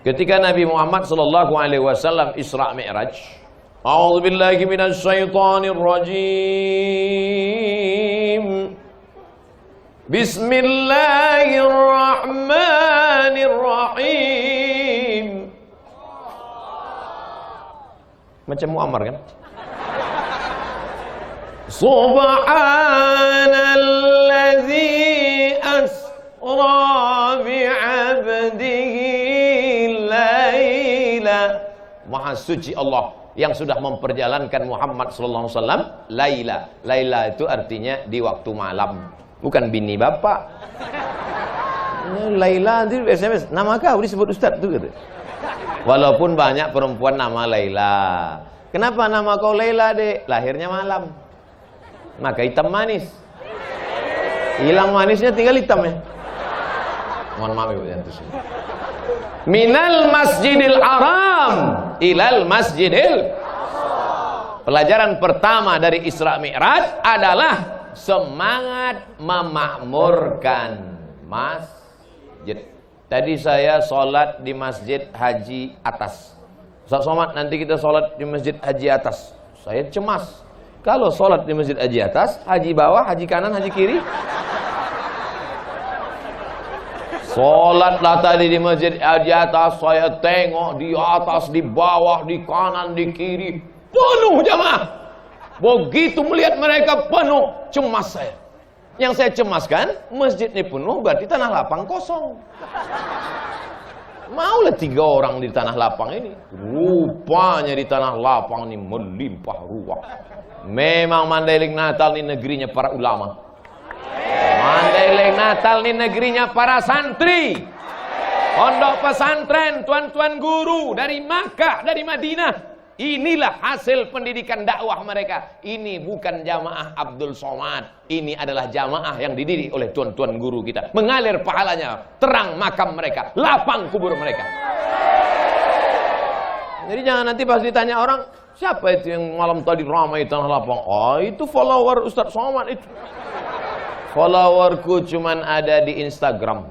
Ketika Nabi Muhammad sallallahu alaihi wasallam Isra Mi'raj, a'udzubillahi minasyaitonir rajim. Bismillahirrahmanirrahim. Macam Muammar kan? Subhanallazi asra bi'abdihi laila. Maha suci Allah yang sudah memperjalankan Muhammad sallallahu alaihi wasallam laila. Laila itu artinya di waktu malam, bukan bini bapak. Laila itu SMS, nama kau disebut ustaz tuh gitu. Walaupun banyak perempuan nama Laila. Kenapa nama kau Laila, Dek? Lahirnya malam. Maka hitam manis. Hilang manisnya tinggal hitam ya. Mohon maaf Ibu yang tuh. Minal Masjidil Haram ilal Masjidil. Pelajaran pertama dari Isra Mi'raj adalah semangat memakmurkan masjid. Tadi saya sholat di Masjid Haji Atas. Ustaz Somad, nanti kita sholat di Masjid Haji Atas. Saya cemas. Kalau sholat di Masjid Haji Atas, haji bawah, haji kanan, haji kiri. Sholatlah tadi di Masjid Haji Atas, saya tengok di atas, di bawah, di kanan, di kiri, penuh jamaah. Begitu melihat mereka penuh, cemas saya. Yang saya cemaskan, masjid ini penuh, berarti tanah lapang kosong. Maulah 3 orang di tanah lapang ini. Rupanya di tanah lapang ini melimpah ruah. Memang Mandailing Natal ini negerinya para ulama. Mandailing Natal ini negerinya para santri. Pondok pesantren, tuan-tuan guru dari Makkah, dari Madinah. Inilah hasil pendidikan dakwah mereka. Ini bukan jamaah Abdul Somad. Ini adalah jamaah yang dididik oleh tuan-tuan guru kita. Mengalir pahalanya, terang makam mereka, lapang kubur mereka. Jadi jangan nanti pas ditanya orang, siapa itu yang malam tadi ramai tanah lapang? Oh, itu follower Ustaz Somad itu. Followerku cuman ada di Instagram.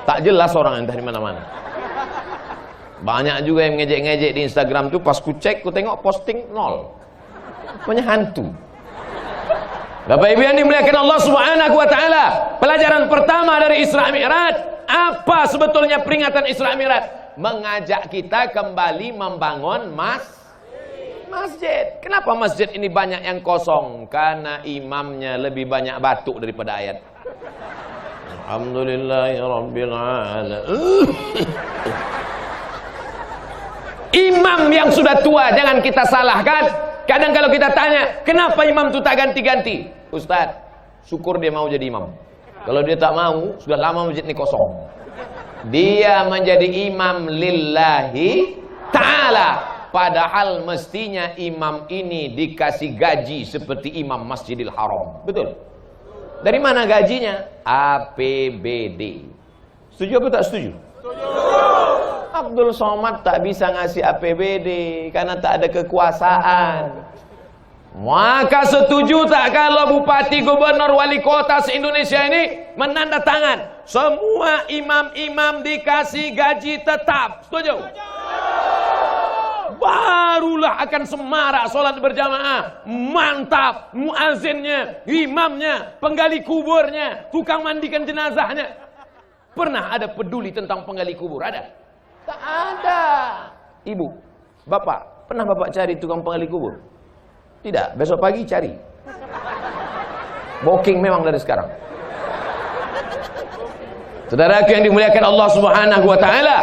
Tak jelas orang entah di mana-mana. Banyak juga yang ngejek-ngejek di Instagram tuh, pas ku cek, ku tengok posting 0. Pokoknya hantu. Bapak Ibu yang dimuliakan Allah Subhanahu wa taala, pelajaran pertama dari Isra Mi'raj, apa sebetulnya peringatan Isra Mi'raj? Mengajak kita kembali membangun masjid. Kenapa masjid ini banyak yang kosong? Karena imamnya lebih banyak batuk daripada ayat. Alhamdulillahirabbil alamin. Imam yang sudah tua jangan kita salahkan. Kadang kalau kita tanya, kenapa imam itu tak ganti-ganti? Ustaz, syukur dia mau jadi imam. Kalau dia tak mau, sudah lama masjid ini kosong. Dia menjadi imam lillahi ta'ala. Padahal mestinya imam ini dikasih gaji seperti imam Masjidil Haram. Betul? Dari mana gajinya? APBD. Setuju apa tak setuju? Abdul Somad tak bisa ngasih APBD karena tak ada kekuasaan. Maka setuju tak kalau bupati, gubernur, wali kota se-Indonesia ini menandatangan semua imam-imam dikasih gaji tetap? Setuju? Barulah akan semarak sholat berjamaah. Mantap, muazzinnya, imamnya, penggali kuburnya, tukang mandikan jenazahnya. Pernah ada peduli tentang penggali kubur? Ada? Tak ada. Ibu, bapak, pernah bapak cari tukang penggali kubur? Tidak, besok pagi cari. Booking memang dari sekarang. Saudaraku yang dimuliakan Allah Subhanahu wa taala,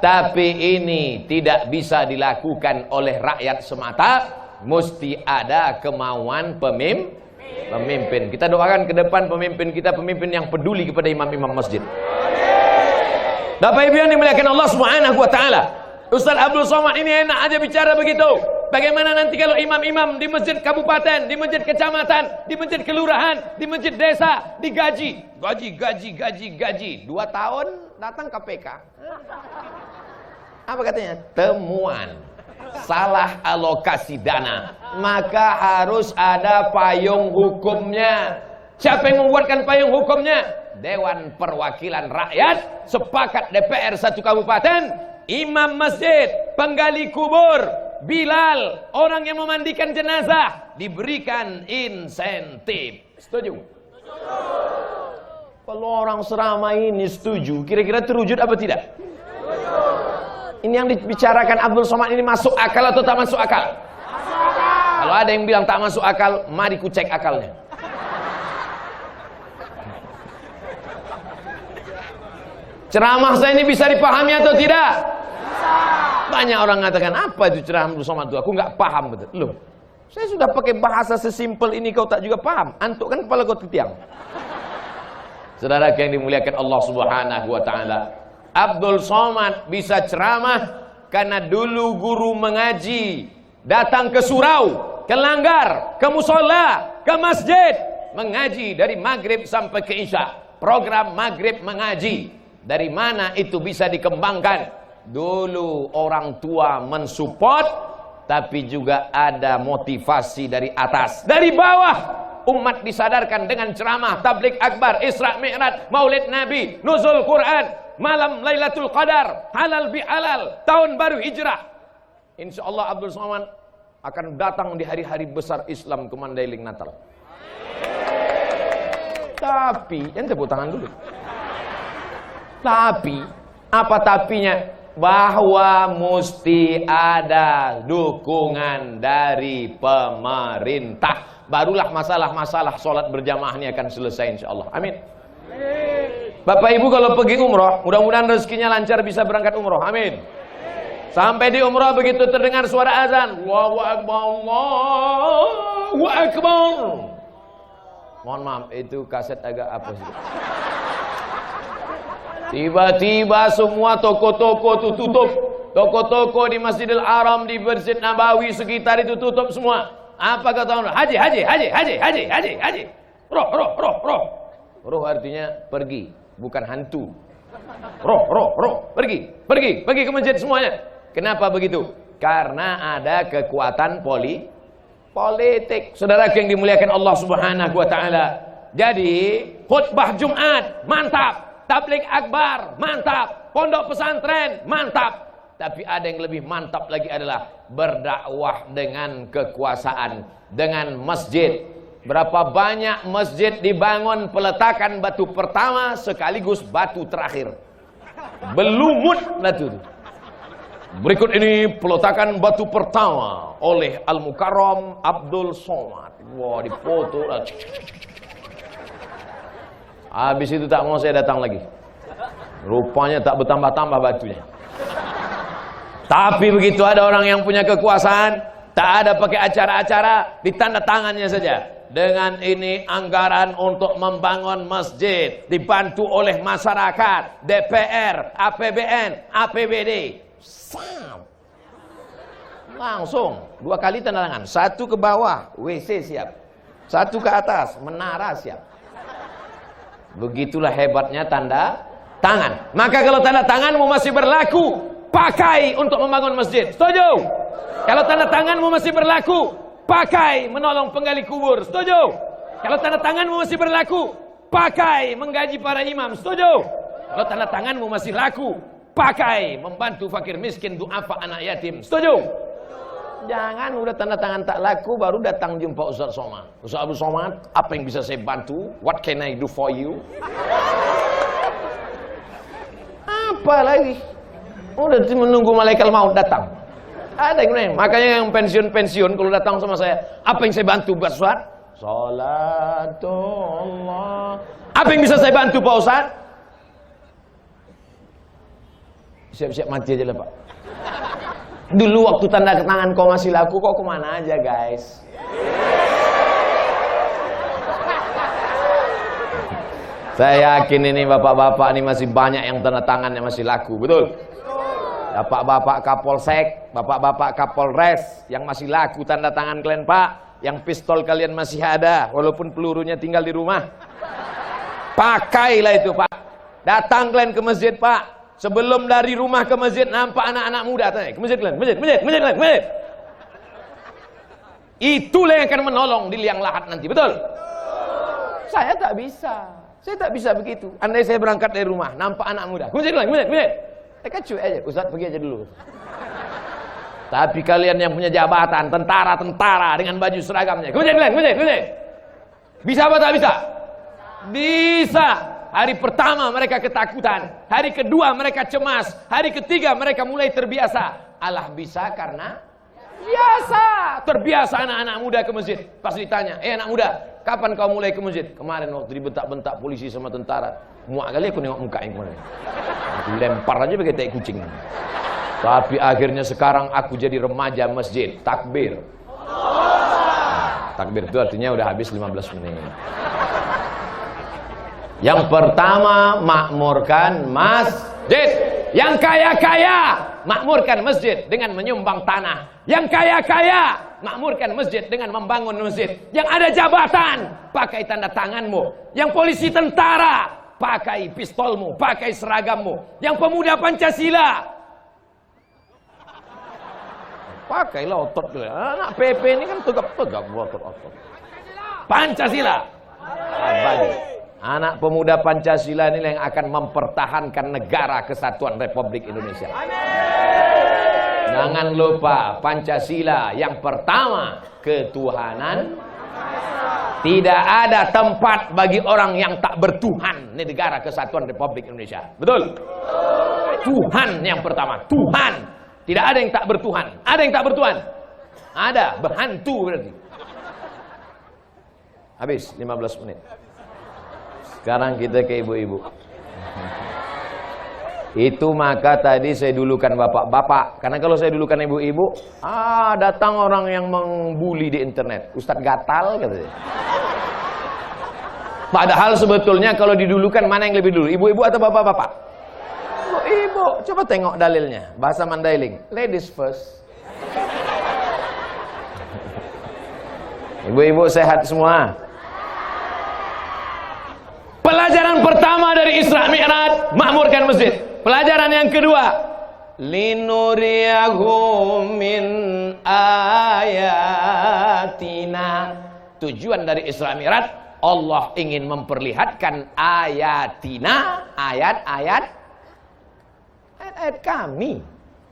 tapi ini tidak bisa dilakukan oleh rakyat semata, mesti ada kemauan pemimpin. Kita doakan ke depan pemimpin kita, pemimpin yang peduli kepada imam-imam masjid. Bapak Ibu yang dimuliakan Allah Subhanahu wa taala, Ustaz Abdul Somad ini enak aja bicara begitu. Bagaimana nanti kalau imam-imam di masjid kabupaten, di masjid kecamatan, di masjid kelurahan, di masjid desa digaji? Gaji. 2 tahun datang KPK. Apa katanya? Temuan salah alokasi dana. Maka harus ada payung hukumnya. Siapa yang membuatkan payung hukumnya? Dewan Perwakilan Rakyat, sepakat DPR satu kabupaten, imam masjid, penggali kubur, Bilal, orang yang memandikan jenazah, diberikan insentif. Setuju? Kalau orang seramai ini setuju, kira-kira terwujud apa tidak? Ini yang dibicarakan Abdul Somad ini masuk akal atau tak masuk akal? Kalau ada yang bilang tak masuk akal, mari ku cek akalnya. Ceramah saya ini bisa dipahami atau tidak? Banyak orang mengatakan, apa itu ceramah Abdul Somad itu? Aku nggak paham. Betul. Loh, saya sudah pakai bahasa sesimpel ini, kau tak juga paham. Antuk kan kepala kau ketiang. Saudara yang dimuliakan Allah Subhanahu wa taala, Abdul Somad bisa ceramah karena dulu guru mengaji datang ke surau, ke langgar, ke musola, ke masjid, mengaji dari maghrib sampai ke isya. Program maghrib mengaji. Dari mana itu bisa dikembangkan? Dulu orang tua mensupport, tapi juga ada motivasi dari atas, dari bawah. Umat disadarkan dengan ceramah, tabligh akbar, Isra Mi'raj, Maulid Nabi, nuzul Quran, malam Lailatul Qadar, halal bihalal, tahun baru hijrah. Insyaallah Abdul Somad akan datang di hari-hari besar Islam ke Mandailing Natal. Tapi, yang tepuk tangan dulu. Tapi, apa tapinya? Bahwa mesti ada dukungan dari pemerintah. Barulah masalah-masalah sholat berjamaah ini akan selesai insyaallah. Amin. Bapak Ibu kalau pergi umroh, mudah-mudahan rezekinya lancar bisa berangkat umroh. Amin. Sampai di umroh begitu terdengar suara azan, Allahu Akbar, Allahu Akbar. Mohon maaf, itu kaset agak apa sih? Tiba-tiba semua toko-toko itu tutup. Toko-toko di Masjidil Haram, di Masjid Nabawi sekitar itu tutup semua. Apa kata orang? Haji. Roh. Roh artinya pergi, bukan hantu. Roh. Pergi ke masjid semuanya. Kenapa begitu? Karena ada kekuatan politik. Saudara yang dimuliakan Allah Subhanahu wa taala. Jadi, khutbah Jumat mantap, tabligh akbar mantap, pondok pesantren mantap. Tapi ada yang lebih mantap lagi adalah berdakwah dengan kekuasaan, dengan masjid. Berapa banyak masjid dibangun peletakan batu pertama sekaligus batu terakhir. Belumut batu. Berikut ini peletakan batu pertama oleh Al-Mukarram Abdul Somad. Wah, dipoto. Habis itu tak mau saya datang lagi. Rupanya tak bertambah-tambah batunya. Tapi begitu ada orang yang punya kekuasaan, tak ada pakai acara-acara, ditanda tangannya saja. Dengan ini anggaran untuk membangun masjid dibantu oleh masyarakat, DPR, APBN, APBD. Langsung 2 kali tanda tangan. 1 ke bawah, WC siap. 1 ke atas, menara siap. Begitulah hebatnya tanda tangan. Maka kalau tanda tanganmu masih berlaku, pakai untuk membangun masjid. Setuju? Kalau tanda tanganmu masih berlaku, pakai menolong penggali kubur. Setuju? Kalau tanda tanganmu masih berlaku, pakai menggaji para imam. Setuju? Kalau tanda tanganmu masih laku, pakai membantu fakir miskin, duafa, anak yatim. Setuju? Jangan udah tanda tangan tak laku baru datang jumpa Ustaz Somad. Ustaz Abdul Somad, apa yang bisa saya bantu? What can I do for you? Apa lagi? Udah menunggu malaikat maut datang. Ada yang lain. Makanya yang pensiun kalau datang sama saya, apa yang saya bantu Pak Ustaz? Salatullah. Apa yang bisa saya bantu Pak Ustaz? Siap-siap mati aja lah Pak. Dulu waktu tanda tangan kau masih laku, kau kemana aja guys? Saya yakin ini bapak-bapak ini masih banyak yang tanda tangannya masih laku, betul? Bapak-bapak Kapolsek, bapak-bapak Kapolres yang masih laku tanda tangan kalian Pak, yang pistol kalian masih ada walaupun pelurunya tinggal di rumah. Pakailah itu Pak. Datang kalian ke masjid Pak. Sebelum dari rumah ke masjid nampak anak-anak muda tanya, ke masjid kalian, masjid. Itulah yang akan menolong di liang lahat nanti, betul? Saya tak bisa. Saya tak bisa begitu. Andai saya berangkat dari rumah, nampak anak muda, ke masjid, cuy aja, Ustaz pergi aja dulu. Tapi kalian yang punya jabatan, tentara dengan baju seragamnya, ke masjid. Bisa apa tak bisa? Bisa. Hari pertama mereka ketakutan, hari kedua mereka cemas, hari ketiga mereka mulai terbiasa. Allah bisa karena biasa. Terbiasa anak-anak muda ke masjid. Pas ditanya, anak muda, kapan kau mulai ke masjid? Kemarin waktu dibentak-bentak polisi sama tentara. Muak kali aku nengok mukanya kemarin. Aku lempar aja pakai tai kucing. Tapi akhirnya sekarang aku jadi remaja masjid. Takbir. Takbir itu artinya udah habis 15 menit. Yang pertama, makmurkan masjid. Yang kaya-kaya, makmurkan masjid dengan menyumbang tanah. Yang kaya-kaya, makmurkan masjid dengan membangun masjid. Yang ada jabatan, pakai tanda tanganmu. Yang polisi tentara, pakai pistolmu, pakai seragammu. Yang pemuda Pancasila, pakailah otot. Anak PP ini kan tegap-tegap otot-otot. Pancasila abadi. Anak pemuda Pancasila ini yang akan mempertahankan negara kesatuan Republik Indonesia. Jangan lupa Pancasila yang pertama, ketuhanan. Tidak ada tempat bagi orang yang tak bertuhan di negara kesatuan Republik Indonesia. Betul? Tuhan yang pertama, Tuhan. Tidak ada yang tak bertuhan. Ada yang tak bertuhan? Ada, berhantu berarti. Habis 15 menit. Sekarang kita ke ibu-ibu. Itu maka tadi saya dulukan bapak-bapak. Karena kalau saya dulukan ibu-ibu, datang orang yang membuli di internet. Ustadz gatal katanya. Padahal sebetulnya kalau didulukan mana yang lebih dulu? Ibu-ibu atau bapak-bapak? Ibu. Coba tengok dalilnya. Bahasa Mandailing. Ladies first. Ibu-ibu sehat semua? Pelajaran pertama dari Isra Mi'raj, makmurkan masjid. Pelajaran yang kedua, linuriyahu min ayatina. Tujuan dari Isra Mi'raj, Allah ingin memperlihatkan ayatina, ayat-ayat kami,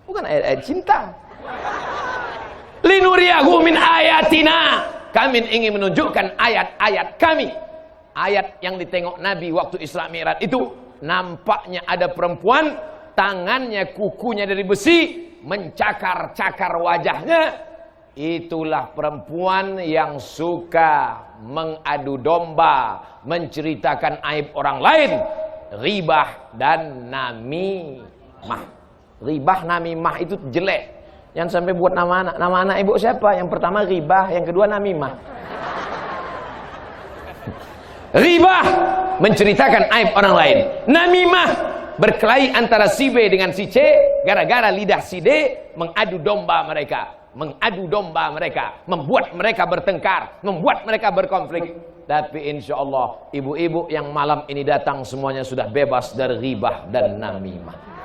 bukan ayat-ayat cinta. Linuriyahu min ayatina, kami ingin menunjukkan ayat-ayat kami. Ayat yang ditengok Nabi waktu Isra Mi'raj itu, nampaknya ada perempuan, tangannya kukunya dari besi, mencakar-cakar wajahnya. Itulah perempuan yang suka mengadu domba, menceritakan aib orang lain, ribah dan namimah. Ribah namimah itu jelek. Yang sampai buat nama anak ibu siapa? Yang pertama ribah, yang kedua namimah. Ribah, menceritakan aib orang lain. Namimah, berkelahi antara si B dengan si C, gara-gara lidah si D mengadu domba mereka. Membuat mereka bertengkar, membuat mereka berkonflik. Tapi insya Allah, ibu-ibu yang malam ini datang semuanya sudah bebas dari ribah dan namimah.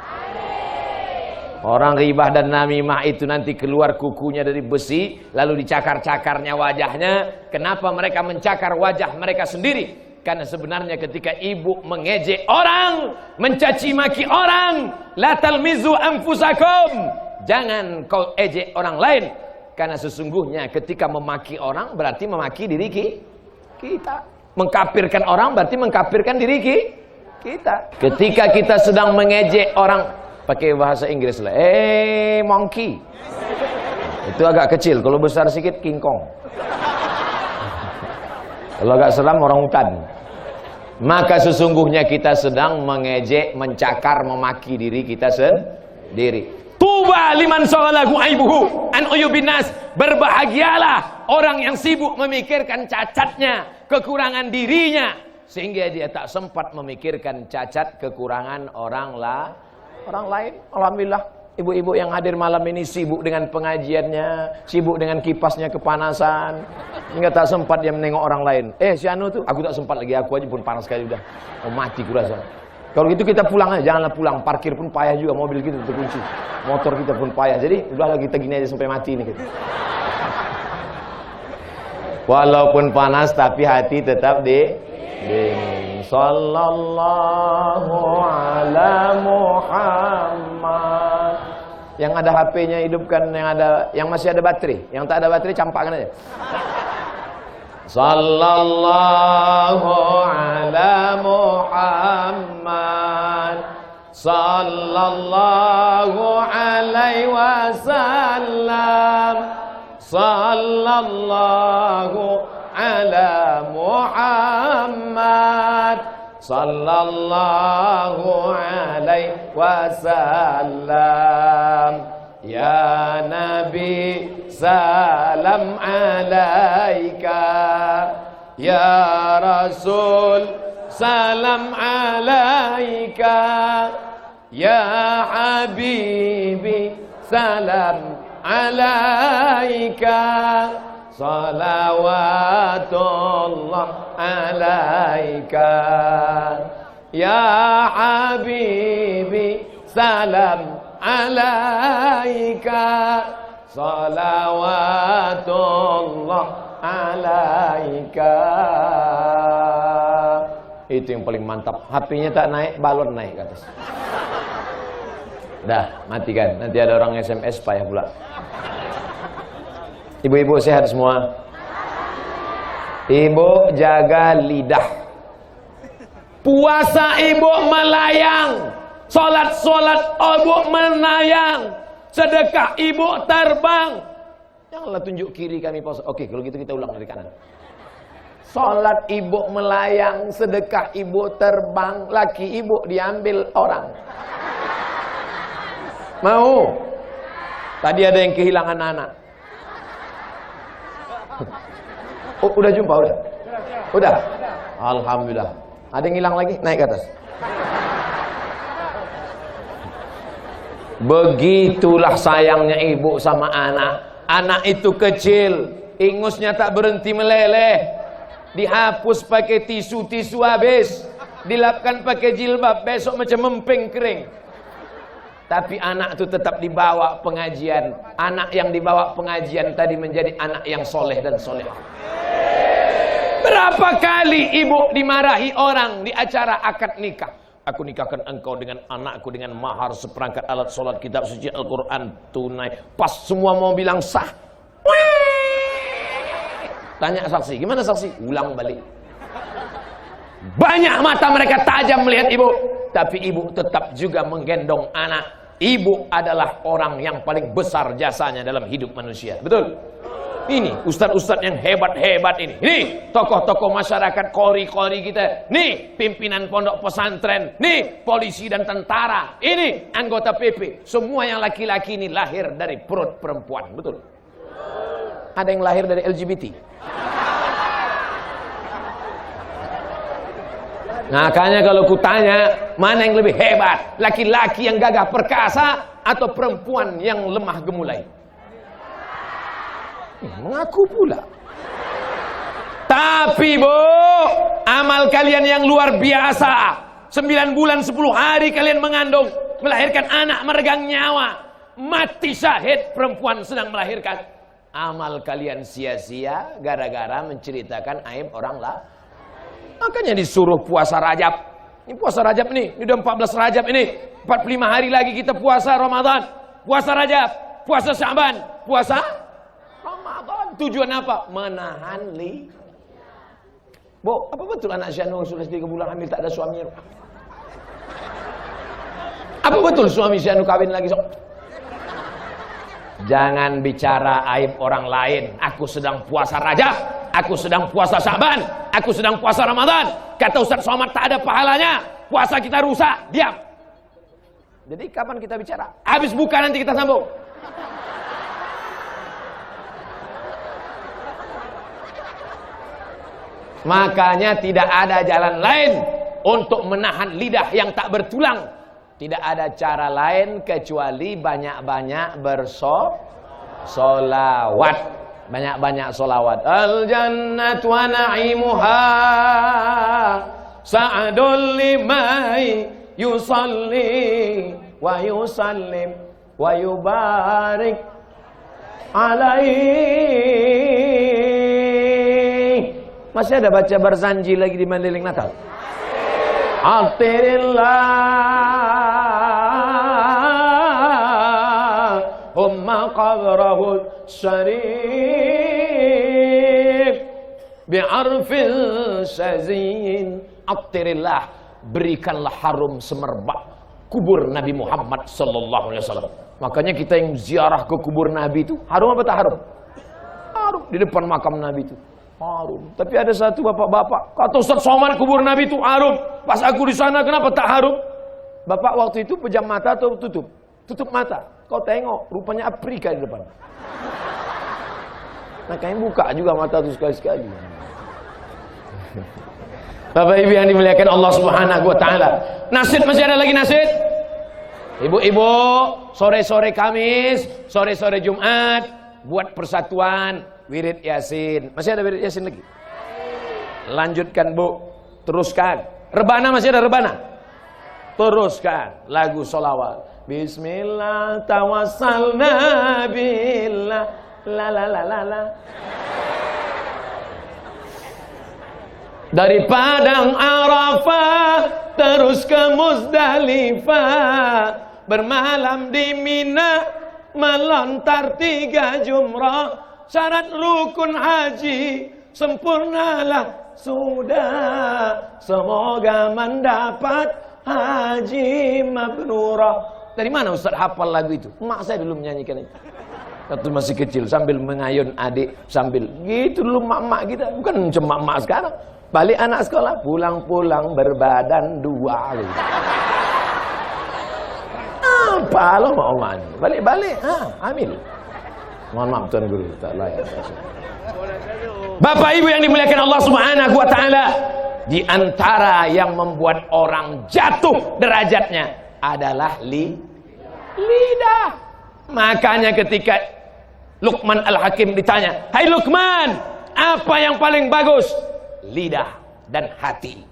Orang ribah dan namimah itu nanti keluar kukunya dari besi, lalu dicakar-cakarnya wajahnya. Kenapa mereka mencakar wajah mereka sendiri? Karena sebenarnya ketika ibu mengejek orang, mencaci maki orang, la talmizu anfusakum, jangan kau ejek orang lain. Karena sesungguhnya ketika memaki orang berarti memaki diri kita. Mengkafirkan orang berarti mengkafirkan diri kita. Ketika kita sedang mengejek orang, pakai bahasa Inggris lah, monkey. Itu agak kecil, kalau besar sedikit King Kong. Kalau agak seram orang hutan. Maka sesungguhnya kita sedang mengejek, mencakar, memaki diri kita sendiri. Tuba liman shaghalahu aibuhu an uyubin nas. Berbahagialah orang yang sibuk memikirkan cacatnya, kekurangan dirinya, sehingga dia tak sempat memikirkan cacat kekurangan orang lain. Alhamdulillah, ibu-ibu yang hadir malam ini sibuk dengan pengajiannya, sibuk dengan kipasnya kepanasan, hingga tak sempat dia menengok orang lain. Si Anu tuh, aku tak sempat lagi, aku aja pun panas sekali udah, mau mati kurasa. Kalau gitu kita pulang aja, janganlah pulang, parkir pun payah juga, mobil kita terkunci, motor kita pun payah. Jadi udahlah kita gini aja sampai mati ini kita. Walaupun panas tapi hati tetap Sallallahu ala Muhammad. Yang ada HP-nya hidupkan, yang masih ada baterai. Yang tak ada baterai campakkan aja. Sallallahu ala Muhammad. Sallallahu alaihi wasallam. Sallallahu ala Muhammad. Sallallahu alaihi wasallam. Ya Nabi salam alaika. Ya Rasul salam alaika. Ya Habibi salam alaika. Salawatullah alaika. Ya Habibi salam alaika. Salawatullah alaika. Itu yang paling mantap. HP-nya tak naik, balon naik ke atas. Dah, matikan. Nanti ada orang SMS payah pula. Ibu-ibu sehat semua? Ibu jaga lidah. Puasa ibu melayang. Solat-solat ibu menayang. Sedekah ibu terbang. Janganlah tunjuk kiri kami puasa. Oke, kalau gitu kita ulang dari kanan. Solat ibu melayang. Sedekah ibu terbang. Laki ibu diambil orang. Mau? Tadi ada yang kehilangan anak. Oh, udah jumpa, udah? Udah? Alhamdulillah. Ada yang hilang lagi? Naik ke atas. Begitulah sayangnya ibu sama anak. Anak itu kecil, ingusnya tak berhenti meleleh. Dihapus pakai tisu habis. Dilapkan pakai jilbab, besok macam memping kering. Tapi anak itu tetap dibawa pengajian. Anak yang dibawa pengajian tadi menjadi anak yang soleh dan solehah. Berapa kali ibu dimarahi orang di acara akad nikah. Aku nikahkan engkau dengan anakku dengan mahar seperangkat alat sholat, kitab suci Al-Quran tunai. Pas semua mau bilang sah. Tanya saksi, gimana saksi? Ulang balik. Banyak mata mereka tajam melihat ibu. Tapi ibu tetap juga menggendong anak. Ibu adalah orang yang paling besar jasanya dalam hidup manusia. Betul? Ini ustadz-ustadz yang hebat-hebat ini. Ini tokoh-tokoh masyarakat, kori-kori kita. Nih pimpinan pondok pesantren. Nih polisi dan tentara. Ini anggota PP. Semua yang laki-laki ini lahir dari perut perempuan. Betul? Ada yang lahir dari LGBT. Makanya kalau kutanya, mana yang lebih hebat? Laki-laki yang gagah perkasa atau perempuan yang lemah gemulai? Mengaku pula. Tapi bu, amal kalian yang luar biasa. 9 bulan 10 hari kalian mengandung, melahirkan anak meregang nyawa. Mati syahid perempuan sedang melahirkan. Amal kalian sia-sia gara-gara menceritakan aib orang lah. Makanya disuruh puasa Rajab. Ini puasa Rajab nih, ini udah 14 Rajab ini. 45 hari lagi kita puasa Ramadan. Puasa Rajab, puasa Sya'ban, puasa Ramadan. Tujuan apa? Menahan Bu, apa betul anak Syanu sudah 3 bulan hamil tak ada suaminya? Apa betul suami Syanu kawin lagi? Jangan bicara aib orang lain. Aku sedang puasa Rajab, aku sedang puasa Sya'ban, aku sedang puasa Ramadan. Kata Ustaz Somad tak ada pahalanya, puasa kita rusak. Diam. Jadi kapan kita bicara? Habis buka nanti kita sambung. Makanya tidak ada jalan lain untuk menahan lidah yang tak bertulang. Tidak ada cara lain kecuali banyak-banyak bersolawat. Banyak-banyak solawat. Al-jannatu wa na'imuha sa'adul limai yusalli wa yusallim wa yubarik alaihi Masih ada baca Barzanji lagi di Mandailing Natal? Allahumma qabrahul syarif bi'arfil sazin. Attirillah, berikanlah harum semerbak kubur Nabi Muhammad sallallahu alaihi wasallam. Makanya kita yang ziarah ke kubur Nabi itu harum apa tak harum? Harum. Di depan makam Nabi itu harum. Tapi ada satu bapak-bapak, kata Ustaz Somad kubur Nabi itu harum. Pas aku di sana kenapa tak harum? Bapak waktu itu pejam mata atau tutup? Tutup mata. Kau tengok, rupanya Afrika di depan. Makanya buka juga mata itu sekali-sekali. Bapak Ibu yang dimuliakan Allah Subhanahu wa taala. Nasid masih ada lagi nasid? Ibu-ibu, sore-sore Kamis, sore-sore Jumat buat persatuan wirid Yasin. Masih ada wirid Yasin lagi? Lanjutkan, Bu. Teruskan. Rebana masih ada rebana? Teruskan lagu sholawat. Bismillah tawassalna billah la la la la la. Dari Padang Arafah terus ke Muzdalifah, bermalam di Mina, melontar 3 jumrah. Syarat rukun haji sempurnalah sudah, semoga mendapat haji mabrurah. Dari mana Ustaz hafal lagu itu? Mak saya dulu menyanyikan itu waktu masih kecil, sambil mengayun adik, sambil gitu dulu mak-mak kita. Bukan cuma mak sekarang. Balik anak sekolah, pulang-pulang berbadan 2. Apa lo mau mani? Balik-balik, ambil. Mohon maaf Tuan Guru, tak layak. Bapak Ibu yang dimuliakan Allah Subhanahu wa taala, di antara yang membuat orang jatuh derajatnya adalah lidah. Makanya ketika Luqman Al-Hakim ditanya, "Hai Luqman, apa yang paling bagus?" Lidah dan hati.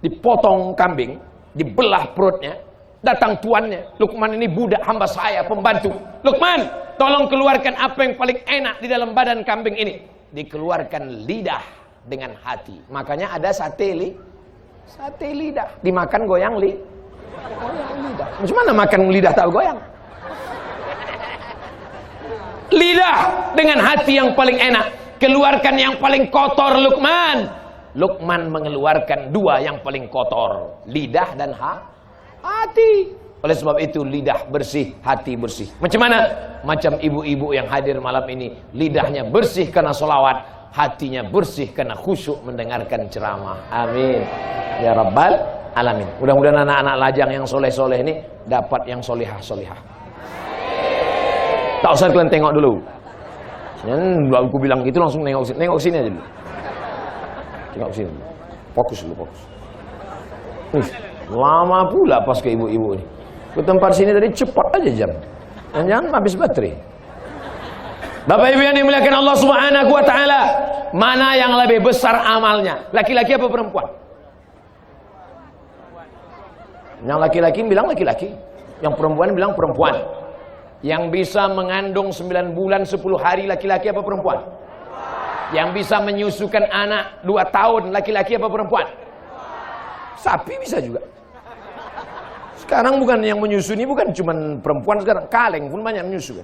Dipotong kambing, dibelah perutnya, datang tuannya. Luqman ini budak hamba saya, pembantu. Luqman, tolong keluarkan apa yang paling enak di dalam badan kambing ini. Dikeluarkan lidah dengan hati. Makanya ada sate lidah. Dimakan goyang lidah. Gimana makan lidah tak goyang? Lidah dengan hati yang paling enak. Keluarkan yang paling kotor Luqman. Luqman mengeluarkan 2 yang paling kotor, lidah dan hati. Oleh sebab itu lidah bersih, hati bersih. Macam mana? Macam ibu-ibu yang hadir malam ini, lidahnya bersih karena sholawat, hatinya bersih karena khusyuk mendengarkan ceramah. Amin ya rabbal alamin. Mudah-mudahan anak-anak lajang yang soleh-soleh ini dapat yang solihah-solihah. Tak usah kalian tengok dulu. Aku bilang gitu langsung nengok sini aja dulu. Tengok sini dulu. Fokus dulu, fokus. Lama pula pas ke ibu-ibu ini. Ke tempat sini tadi cepat aja jam. Jangan habis baterai. Bapak Ibu yang dimuliakan Allah Subhanahu wa taala, mana yang lebih besar amalnya? Laki-laki apa perempuan? Yang laki-laki bilang laki-laki, yang perempuan bilang perempuan. Yang bisa mengandung 9 bulan 10 hari laki-laki apa perempuan? Yang bisa menyusukan anak 2 tahun laki-laki apa perempuan? Sapi bisa juga. Sekarang bukan yang menyusui, bukan cuma perempuan sekarang, kaleng pun banyak menyusu.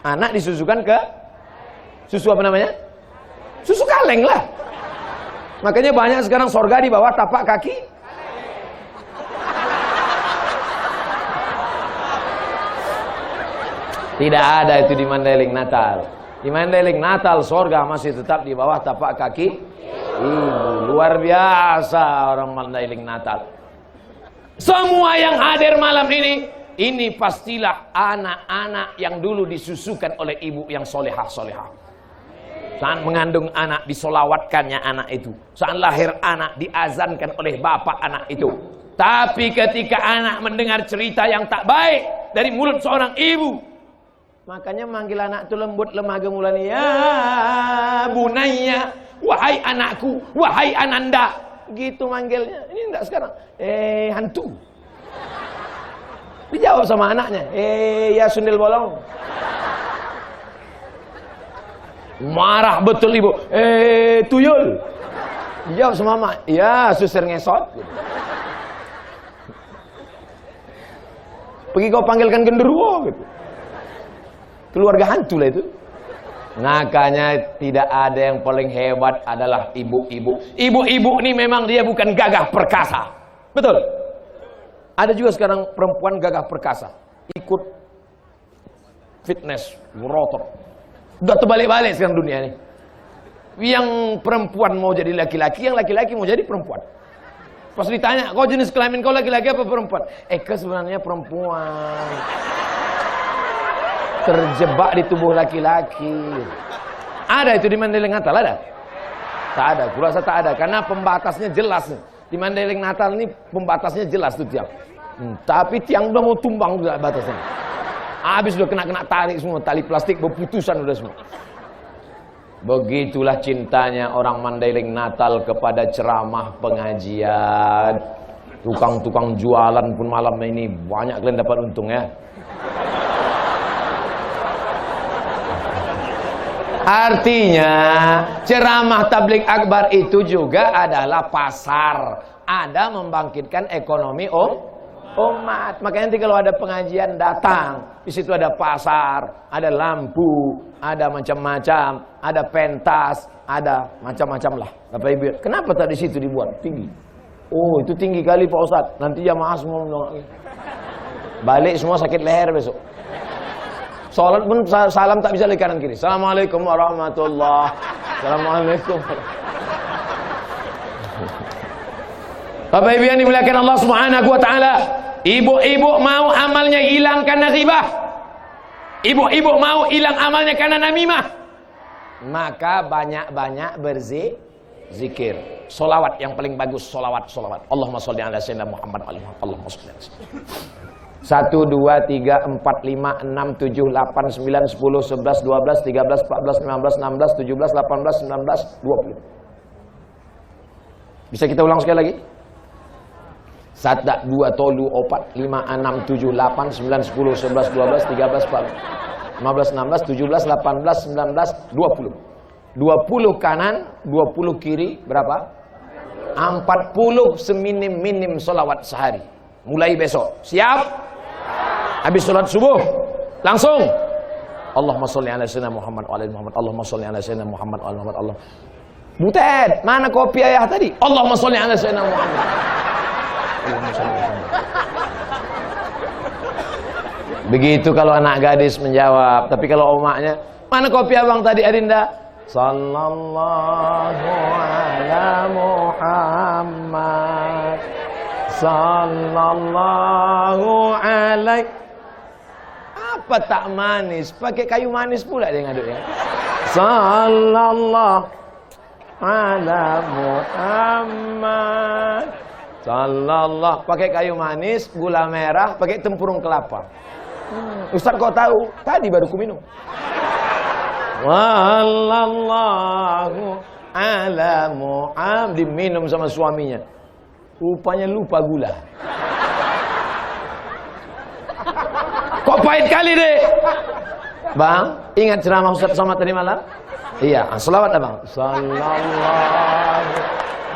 Anak disusukan ke susu apa namanya? Susu kaleng lah. Makanya banyak sekarang sorga di bawah tapak kaki. Tidak ada itu di Mandailing Natal. Di Mandailing Natal sorga masih tetap di bawah tapak kaki ibu. Luar biasa orang Mandailing Natal. Semua yang hadir malam ini pastilah anak-anak yang dulu disusukan oleh ibu yang solehah-solehah. Saat mengandung anak disolawatkannya anak itu. Saat lahir anak diazankan oleh bapak anak itu. Tapi ketika anak mendengar cerita yang tak baik dari mulut seorang ibu, makanya manggil anak itu lembut lemah gemulan. Ya bunayya, wahai anakku, wahai ananda. Gitu manggilnya. Ini enggak sekarang. Hantu. Dijawab sama anaknya. Ya sundel bolong. Marah betul ibu. Tuyul. Jawab sama mama, ya susir ngesot. Pergi kau panggilkan genderuwo gitu. Keluarga hantu lah itu. Makanya tidak ada yang paling hebat adalah ibu-ibu. Ibu-ibu ini memang dia bukan gagah perkasa. Betul. Ada juga sekarang perempuan gagah perkasa. Ikut fitness, rotor. Udah terbalik-balik sekarang dunia ini. Yang perempuan mau jadi laki-laki, yang laki-laki mau jadi perempuan. Pas ditanya, kau jenis kelamin kau laki-laki apa perempuan? Sebenarnya perempuan. Terjebak di tubuh laki-laki. Ada itu di Mandailing Natal, ada? Tak ada, kurasa tak ada. Karena pembatasnya jelas. Di Mandailing Natal ini pembatasnya jelas tuh tiang. Tapi tiang udah mau tumbang juga batasnya. Habis udah kena tarik semua, tali plastik berputusan udah semua. Begitulah cintanya orang Mandailing Natal kepada ceramah pengajian. Tukang-tukang jualan pun malam ini banyak kalian dapat untung ya. Artinya ceramah tabligh akbar itu juga adalah pasar. Ada membangkitkan ekonomi umat. Makanya nanti kalau ada pengajian datang, di situ ada pasar, ada lampu, ada macam-macam, ada pentas, ada macam-macam lah. Bapak Ibu, kenapa tak di situ dibuat tinggi? Oh, itu tinggi kali Pak Ustadz. Nanti jamaah semua balik semua sakit leher besok. Salat pun salam tak bisa dari kanan kiri. Assalamualaikum warahmatullahi wabarakatuh. Assalamualaikum. Bapak Ibu yang dimuliakan Allah Subhanahu wa taala, ibu-ibu mau amalnya hilang karena ghibah. Ibu-ibu mau hilang amalnya karena namimah. Maka banyak-banyak berzikir. Solawat yang paling bagus, solawat. Allahumma sholli ala sayyidina Muhammad wa alihi Allahumma sholli ala sayyidina 1, 2, 3, 4, 5, 6, 7, 8, 9, 10, 11, 12, 13, 14, 15, 16, 17, 18, 19, 20. Bisa kita ulang sekali lagi? 1, 2, 3, 4, 5, 6, 7, 8, 9, 10, 11, 12, 13, 14, 15, 16, 17, 18, 19, 20. 20 kanan, 20 kiri, berapa? 40 seminim-minim solawat sehari. Mulai besok. Siap? Habis sholat subuh langsung Allahumma sholli ala sayyidina Muhammad wa ala Muhammad. Allahumma sholli ala sayyidina Muhammad wa ala Muhammad. Allah. Butet, mana kopi ayah tadi? Allahumma sholli ala sayyidina Muhammad. Allahumma sholli ala sayyidina Muhammad. Begitu kalau anak gadis menjawab. Tapi kalau omaknya, mana kopi abang tadi Adinda? Sallallahu ala Muhammad. Sallallahu alaihi. Apa tak manis? Pakai kayu manis pula dia ngaduknya. Sallallahu ala Muhammad. Sallallahu. Pakai kayu manis, gula merah, pakai tempurung kelapa. Ustaz kau tahu? Tadi baru ku minum. Wallallahu ala Muhammad. Diminum sama suaminya. Rupanya lupa gula. Kok pahit kali deh? Bang, ingat ceramah Ustaz Somad tadi malam? Iya, selawat abang. Sallallahu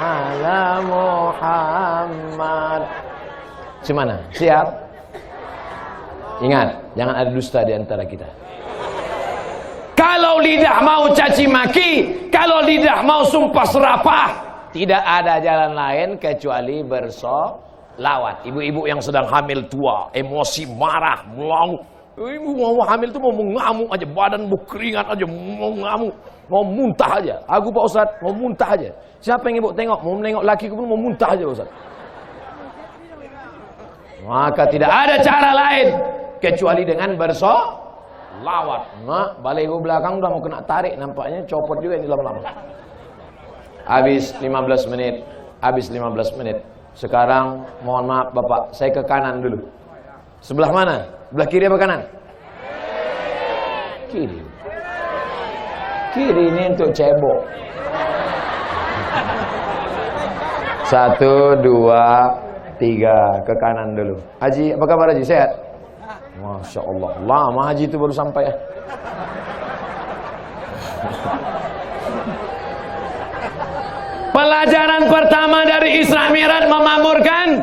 ala Muhammad. Gimana? Siap? Ingat, jangan ada dusta di antara kita. Kalau lidah mau caci maki, kalau lidah mau sumpah serapah, tidak ada jalan lain kecuali bersolawat. Ibu-ibu yang sedang hamil tua, emosi, marah, melangu. Ibu mau hamil tuh mau mengamuk aja, badan berkeringat aja, mau ngamuk, mau muntah aja. Aku Pak Ustaz mau muntah aja. Siapa yang ibu tengok? Mau menengok laki pun mau muntah aja Ustaz. Maka tidak ada cara lain kecuali dengan bersolawat. Nah, balik ibu belakang udah mau kena tarik, nampaknya copot juga ini lama-lama. Habis 15 menit, habis 15 menit. Sekarang mohon maaf Bapak, saya ke kanan dulu. Sebelah mana? Sebelah kiri apa kanan? Kiri. Kiri ini untuk cebok. 1, 2, 3 ke kanan dulu. Haji, apa kabar Haji? Sehat? Masya Allah, lama Haji itu baru sampai ya. Pelajaran pertama dari Isra Mi'raj memamurkan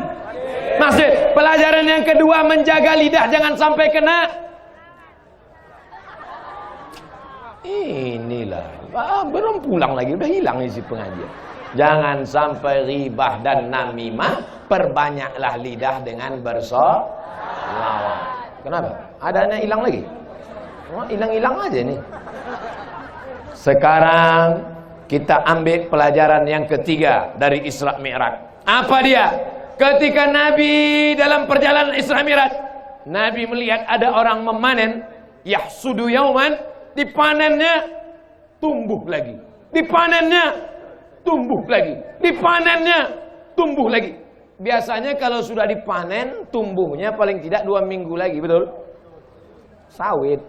masjid. Pelajaran yang kedua menjaga lidah jangan sampai kena. Inilah belum pulang lagi udah hilang isi pengajian. Jangan sampai ribah dan namimah. Perbanyaklah lidah dengan bersolawat. Kenapa? Adanya hilang lagi? Hilang-hilang aja nih. Sekarang kita ambil pelajaran yang ketiga dari Isra Mi'raj. Apa dia? Ketika Nabi dalam perjalanan Isra Mi'raj, Nabi melihat ada orang memanen, yahsudu yauman, dipanennya tumbuh lagi. Dipanennya tumbuh lagi. Dipanennya tumbuh lagi. Biasanya kalau sudah dipanen, tumbuhnya paling tidak 2 minggu lagi, betul? Sawit.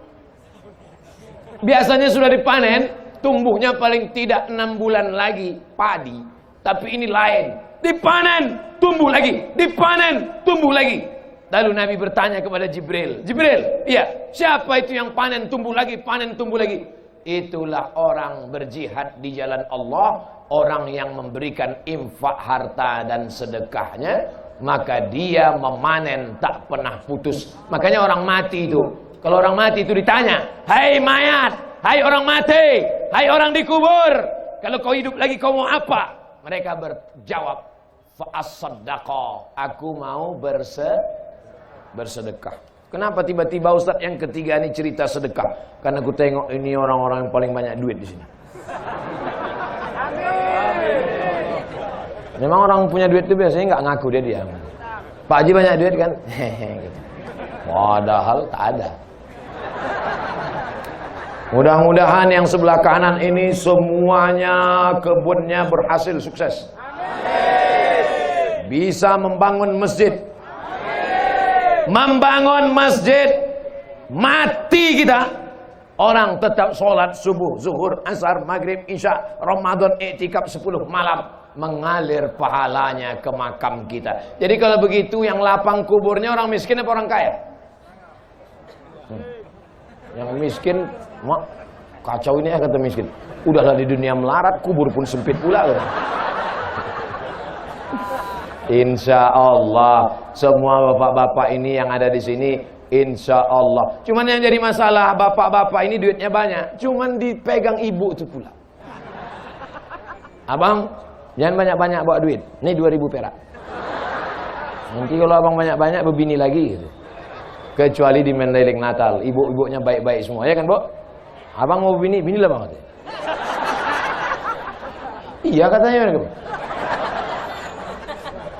Biasanya sudah dipanen, tumbuhnya paling tidak 6 bulan lagi, padi. Tapi ini lain. Dipanen, tumbuh lagi. Dipanen, tumbuh lagi. Lalu Nabi bertanya kepada Jibril. Jibril, iya, siapa itu yang panen, tumbuh lagi, panen, tumbuh lagi? Itulah orang berjihad di jalan Allah. Orang yang memberikan infak harta dan sedekahnya, maka dia memanen tak pernah putus. Makanya orang mati itu, kalau orang mati itu ditanya, hai mayat, hai orang mati, hai orang dikubur, kalau kau hidup lagi kau mau apa? Mereka berjawab, fa'as-sadaqah, aku mau bersedekah. Kenapa tiba-tiba Ustadz yang ketiga ini cerita sedekah? Karena aku tengok ini orang-orang yang paling banyak duit di sini. Memang orang punya duit itu biasanya nggak ngaku dia diam. Pak Haji banyak duit kan? Gitu. Padahal tak ada. Mudah-mudahan yang sebelah kanan ini semuanya kebunnya berhasil sukses. Bisa membangun masjid. Membangun masjid. Mati kita. Orang tetap sholat subuh, zuhur, asar, maghrib, isya, Ramadan, iktikaf 10 malam. Mengalir pahalanya ke makam kita. Jadi kalau begitu yang lapang kuburnya orang miskin apa orang kaya? Yang miskin, mak, kacau ini ya kata miskin. Udahlah di dunia melarat, kubur pun sempit pula. Insya Allah semua bapak-bapak ini yang ada di sini, insya Allah. Cuman yang jadi masalah bapak-bapak ini duitnya banyak, cuman dipegang ibu itu pula. Abang, jangan banyak-banyak bawa duit. Ini 2.000 perak. Nanti kalau abang banyak-banyak berbini lagi gitu. Kecuali di Mandailing Natal, ibu-ibunya baik-baik semua, ya kan, Bu? Abang mau bini, binilah bang. Iya katanya.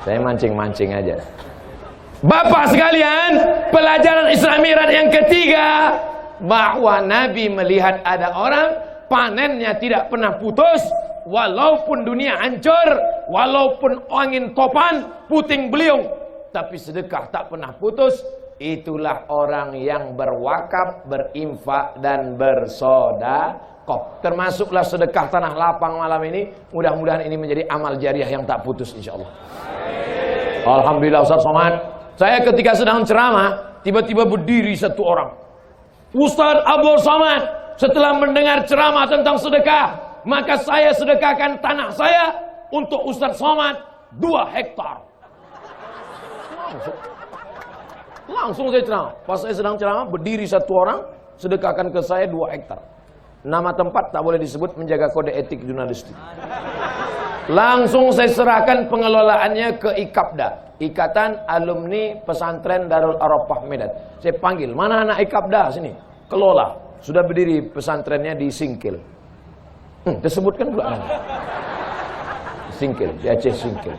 Saya mancing-mancing aja. Bapak sekalian, pelajaran Isra Mi'raj yang ketiga, bahwa Nabi melihat ada orang panennya tidak pernah putus. Walaupun dunia hancur, walaupun angin topan, puting beliung, tapi sedekah tak pernah putus. Itulah orang yang berwakaf, berinfak dan bersedekah. Termasuklah sedekah tanah lapang malam ini. Mudah-mudahan ini menjadi amal jariah yang tak putus insyaallah. Alhamdulillah Ustaz Somad. Saya ketika sedang ceramah, tiba-tiba berdiri satu orang. Ustaz Abdul Somad, setelah mendengar ceramah tentang sedekah, maka saya sedekahkan tanah saya untuk Ustaz Somad 2 hektar. Langsung saya ceramah. Pas saya sedang ceramah, berdiri satu orang, sedekahkan ke saya 2 hektar. Nama tempat tak boleh disebut, menjaga kode etik jurnalistik. Langsung saya serahkan pengelolaannya ke IKAPDA, Ikatan Alumni Pesantren Darul Arafah Medan. Saya panggil, mana anak IKAPDA sini? Kelola. Sudah berdiri pesantrennya di Singkil. Disebutkan pula kan? Singkil, di Aceh Singkil.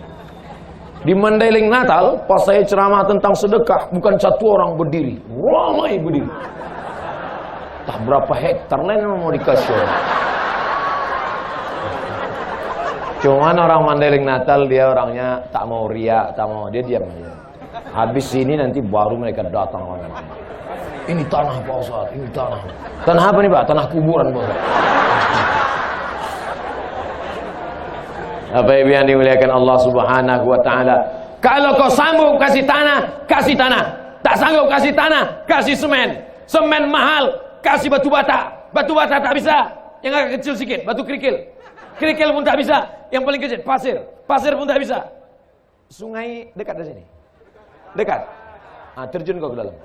Di Mandailing Natal, pas saya ceramah tentang sedekah, bukan satu orang berdiri, ramai berdiri. Tak berapa hektar lain yang mau dikasih orang. Cuman orang Mandailing Natal dia orangnya tak mau riak, tak mau, dia diam aja. Habis sini nanti baru mereka datang orang. Ini tanah Pak Ustaz, ini tanah. Tanah apa nih Pak? Tanah kuburan Pak Ustaz. Apa yang dimuliakan Allah Subhanahu wa taala. Kalau kau sanggup kasih tanah, kasih tanah. Tak sanggup kasih tanah, kasih semen. Semen mahal, kasih batu bata. Batu bata tak bisa, Yang agak kecil sedikit, batu kerikil. Kerikil pun tak bisa. Yang paling kecil, pasir. Pasir pun tak bisa. Sungai dekat dari sini. Dekat. Terjun kau ke dalam.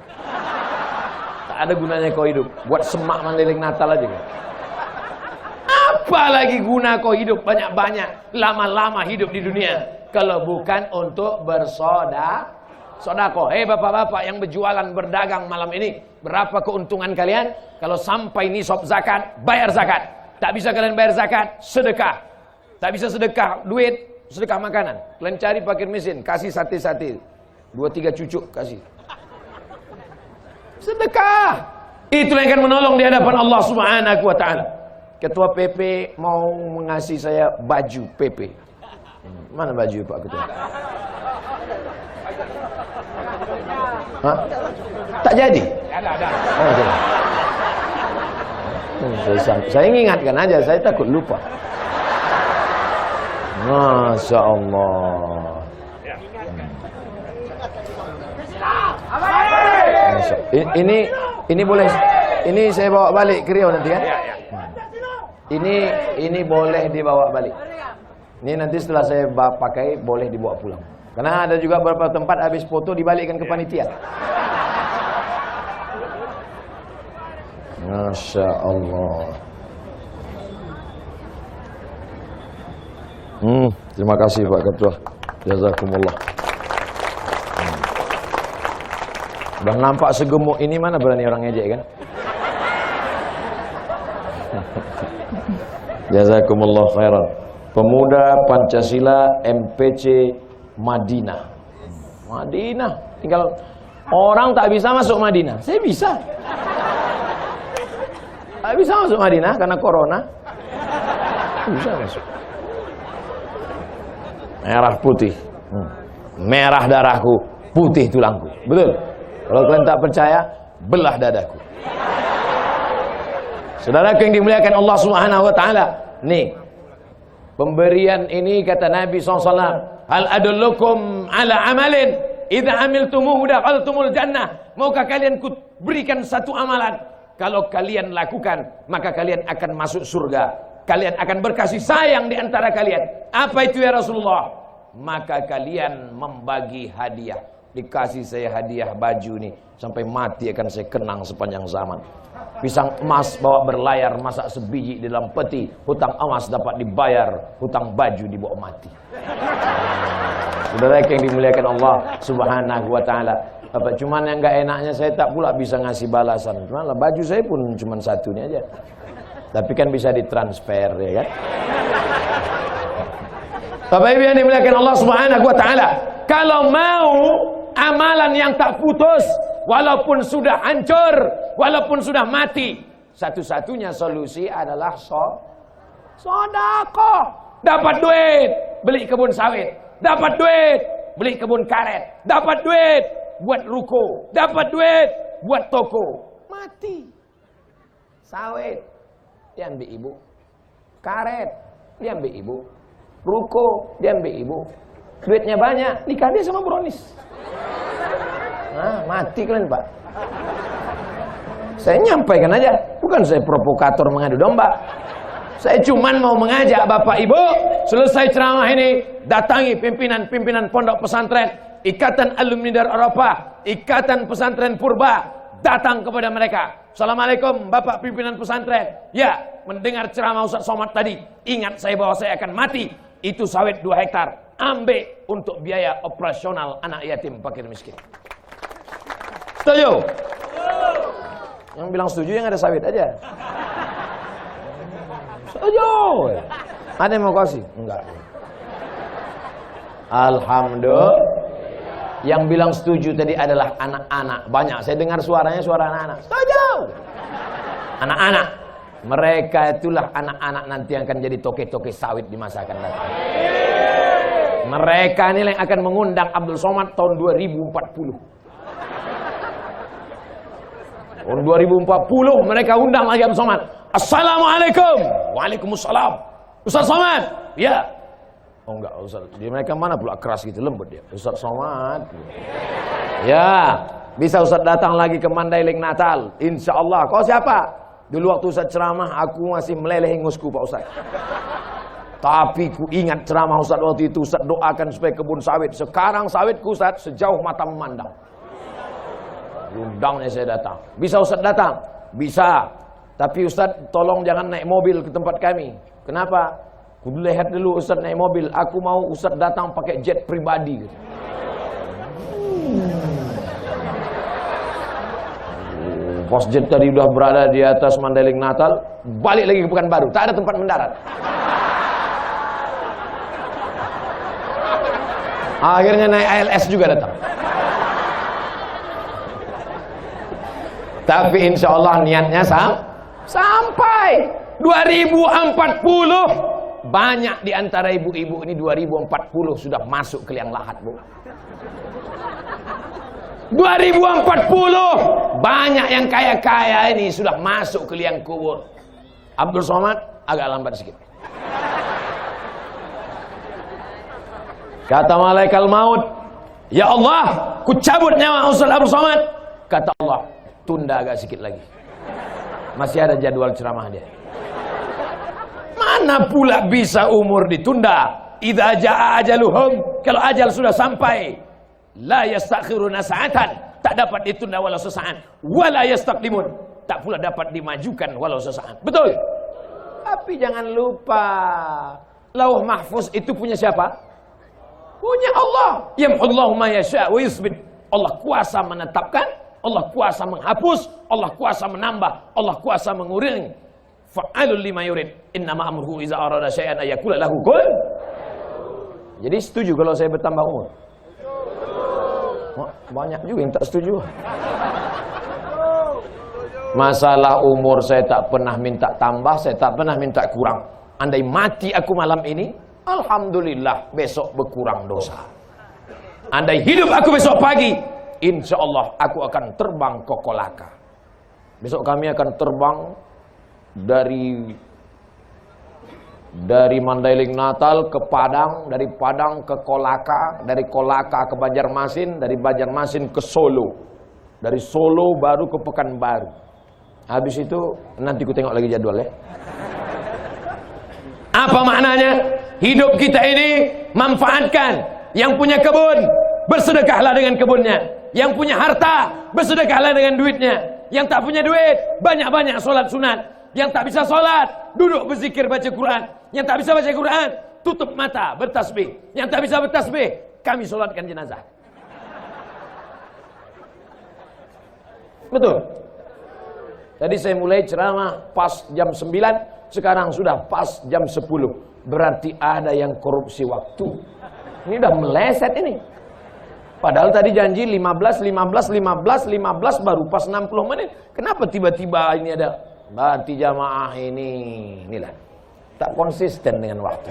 Tak ada gunanya kau hidup. Buat semak mandailing Natal aja kan. Apalagi guna kau hidup banyak-banyak, lama-lama hidup di dunia, kalau bukan untuk bersedekah. Bapak-bapak yang berjualan, berdagang malam ini, berapa keuntungan kalian? Kalau sampai nisab zakat, bayar zakat. Tak bisa kalian bayar zakat, sedekah. Tak bisa sedekah duit, sedekah makanan. Kalian cari fakir miskin, kasih sate-sate, 2-3 cucuk kasih. Sedekah. Itu yang akan menolong di hadapan Allah Subhanahu wa taala. Ketua PP mau mengasih saya baju PP. Mana baju Pak Ketua? Hah? Tak jadi? Ada. Oh, jadi. Saya ingatkan aja, saya takut lupa. Masya Allah. Ini boleh, ini saya bawa balik ke Riau nanti kan? Ini boleh dibawa balik. Ini nanti setelah saya pakai boleh dibawa pulang. Karena ada juga beberapa tempat habis foto dibalikkan ke panitia. Masya Allah. Terima kasih Pak Ketua. Jazakumullah. Udah nampak segemuk ini, mana berani orang ngejek kan? Jazakumullah khairan. Pemuda Pancasila MPC Madinah. Madinah. Tinggal orang tak bisa masuk Madinah. Saya bisa. Tak bisa masuk Madinah karena corona. Bisa masuk. Merah putih. Merah darahku, putih tulangku. Betul. Kalau kalian tak percaya, belah dadaku. Saudara yang dimuliakan Allah Subhanahu wa taala. Nih, pemberian ini kata Nabi SAW, hal adullukum ala amalin idza amiltumuhu dakhaltumul jannah. Maukah kalian ku berikan satu amalan, kalau kalian lakukan maka kalian akan masuk surga, kalian akan berkasih sayang di antara kalian. Apa itu ya Rasulullah? Maka kalian membagi hadiah. Dikasih saya hadiah baju nih, sampai mati akan saya kenang sepanjang zaman. Pisang emas bawa berlayar, masak sebiji di dalam peti. Hutang emas dapat dibayar, hutang baju dibawa mati. Saudara yang dimuliakan Allah Subhanahu wa taala. Apa cuman yang enggak enaknya saya tak pula bisa ngasih balasan. Cuman lah baju saya pun cuman satu ini aja. Tapi kan bisa ditransfer ya kan. Bapak Ibu yang dimuliakan Allah Subhanahu wa taala, kalau mau amalan yang tak putus, walaupun sudah hancur, walaupun sudah mati, satu-satunya solusi adalah sedekah. Dapat duit, beli kebun sawit. Dapat duit, beli kebun karet. Dapat duit, buat ruko. Dapat duit, buat toko. Mati. Sawit, diambil ibu. Karet, diambil ibu. Ruko, diambil ibu. Duitnya banyak, nikah dia sama Bronis. Nah, mati kalian Pak. Saya nyampaikan aja, bukan saya provokator mengadu domba. Saya cuman mau mengajak Bapak Ibu, selesai ceramah ini, datangi pimpinan-pimpinan pondok pesantren, Ikatan Alumni Darul Arafah, Ikatan Pesantren Purba, datang kepada mereka. Assalamualaikum Bapak pimpinan pesantren. Ya, mendengar ceramah Ustaz Somad tadi, ingat saya bahwa saya akan mati. Itu sawit 2 hektar. Ambil untuk biaya operasional anak yatim fakir miskin. Setuju? Yang bilang setuju yang ada sawit aja. Setuju. Ada yang mau kasih? Enggak. Alhamdulillah. Yang bilang setuju tadi adalah anak-anak. Banyak. Saya dengar suaranya suara anak-anak. Setuju. Anak-anak. Mereka itulah anak-anak nanti yang akan jadi toke-toke sawit di masa akan datang. Mereka ini yang akan mengundang Abdul Somad tahun 2040. Tahun 2040 mereka undang lagi Abdul Somad. Assalamualaikum. Waalaikumsalam. Ustaz Somad. Ya. Oh enggak, Ustaz. Dia mereka mana pula keras gitu, lembut dia. Ustaz Somad. Ya. Bisa Ustaz datang lagi ke Mandailing Natal. Insya Allah. Kau siapa? Dulu waktu Ustaz ceramah, aku masih meleleh ngusku Pak Ustaz. Tapi ku ingat ceramah Ustaz waktu itu, Ustaz doakan supaya kebun sawit. Sekarang sawitku Ustaz sejauh mata memandang. Undangnya saya datang. Bisa Ustaz datang? Bisa. Tapi Ustaz tolong jangan naik mobil ke tempat kami. Kenapa? Ku lihat dulu Ustaz naik mobil. Aku mau Ustaz datang pakai jet pribadi. Pos jet tadi udah berada di atas Mandailing Natal, balik lagi ke Pekanbaru, tak ada tempat mendarat. Akhirnya naik ALS juga datang. Tapi insya Allah niatnya sampai 2040. Banyak di antara ibu-ibu ini 2040 sudah masuk ke liang lahat, Bu. 2040 banyak yang kaya-kaya ini sudah masuk ke liang kubur. Abdul Somad agak lambat sedikit. Kata malaikat maut, ya Allah, ku cabut nyawa Ustaz Abdul Somad. Kata Allah, tunda agak sedikit lagi. Masih ada jadwal ceramah dia. Mana pula bisa umur ditunda? Idza jaa ajaluhum, kalau ajal sudah sampai, la yastakhiruna sa'atan, tak dapat ditunda walau sesaat, wala yastaqdimun, tak pula dapat dimajukan walau sesaat. Betul? Tapi jangan lupa, Lauh Mahfuz itu punya siapa? Punya Allah. Yamhullahu ma yasha' wa yusbit. Allah kuasa menetapkan, Allah kuasa menghapus, Allah kuasa menambah, Allah kuasa mengurangi. Fa'alul lima yurid. Innama amruhu iza arada syai'an ayakula lahu kun. Jadi setuju kalau saya bertambah umur? Banyak juga yang tak setuju. Masalah umur saya tak pernah minta tambah, saya tak pernah minta kurang. Andai mati aku malam ini, alhamdulillah besok berkurang dosa. Andai hidup aku besok pagi, insya Allah aku akan terbang ke Kolaka. Besok kami akan terbang dari Mandailing Natal ke Padang, dari Padang ke Kolaka, dari Kolaka ke Banjarmasin, dari Banjarmasin ke Solo, dari Solo baru ke Pekanbaru. Habis itu nanti ku tengok lagi jadwal ya. Apa maknanya? Hidup kita ini manfaatkan. Yang punya kebun, bersedekahlah dengan kebunnya. Yang punya harta, bersedekahlah dengan duitnya. Yang tak punya duit, banyak-banyak sholat sunat. Yang tak bisa sholat, duduk berzikir baca Quran. Yang tak bisa baca Quran, tutup mata bertasbih. Yang tak bisa bertasbih, kami sholatkan jenazah. Betul. Tadi saya mulai ceramah pas jam 9, sekarang sudah pas jam 10. Berarti ada yang korupsi waktu. Ini udah meleset ini. Padahal tadi janji 15 baru pas 60 menit. Kenapa tiba-tiba ini ada? Berarti jamaah inilah tak konsisten dengan waktu.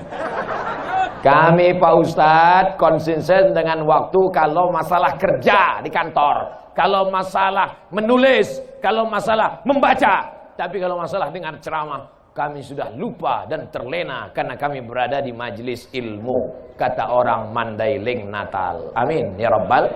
Kami Pak Ustadz konsisten dengan waktu kalau masalah kerja di kantor, kalau masalah menulis, kalau masalah membaca. Tapi kalau masalah dengar ceramah, kami sudah lupa dan terlena karena kami berada di majelis ilmu. Kata orang Mandailing Natal. Amin ya Rabbal.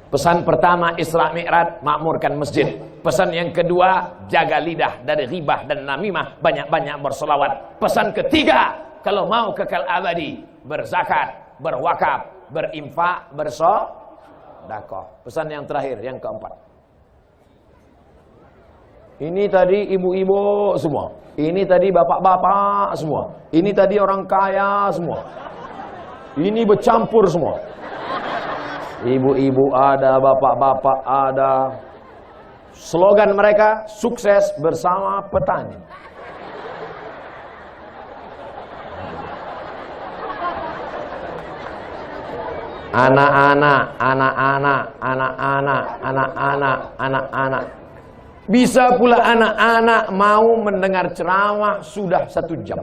Pesan pertama Isra Mi'raj, makmurkan masjid. Pesan yang kedua, jaga lidah dari ghibah dan namimah, banyak-banyak berselawat. Pesan ketiga, kalau mau kekal abadi, berzakat, berwakaf, berinfak, bersedekah. Pesan yang terakhir, yang keempat. Ini tadi ibu-ibu semua. Ini tadi bapak-bapak semua. Ini tadi orang kaya semua. Ini bercampur semua. Ibu-ibu ada, bapak-bapak ada. Slogan mereka, sukses bersama petani. Anak-anak, anak-anak, anak-anak, anak-anak, anak-anak. Bisa pula anak-anak mau mendengar ceramah sudah 1 jam.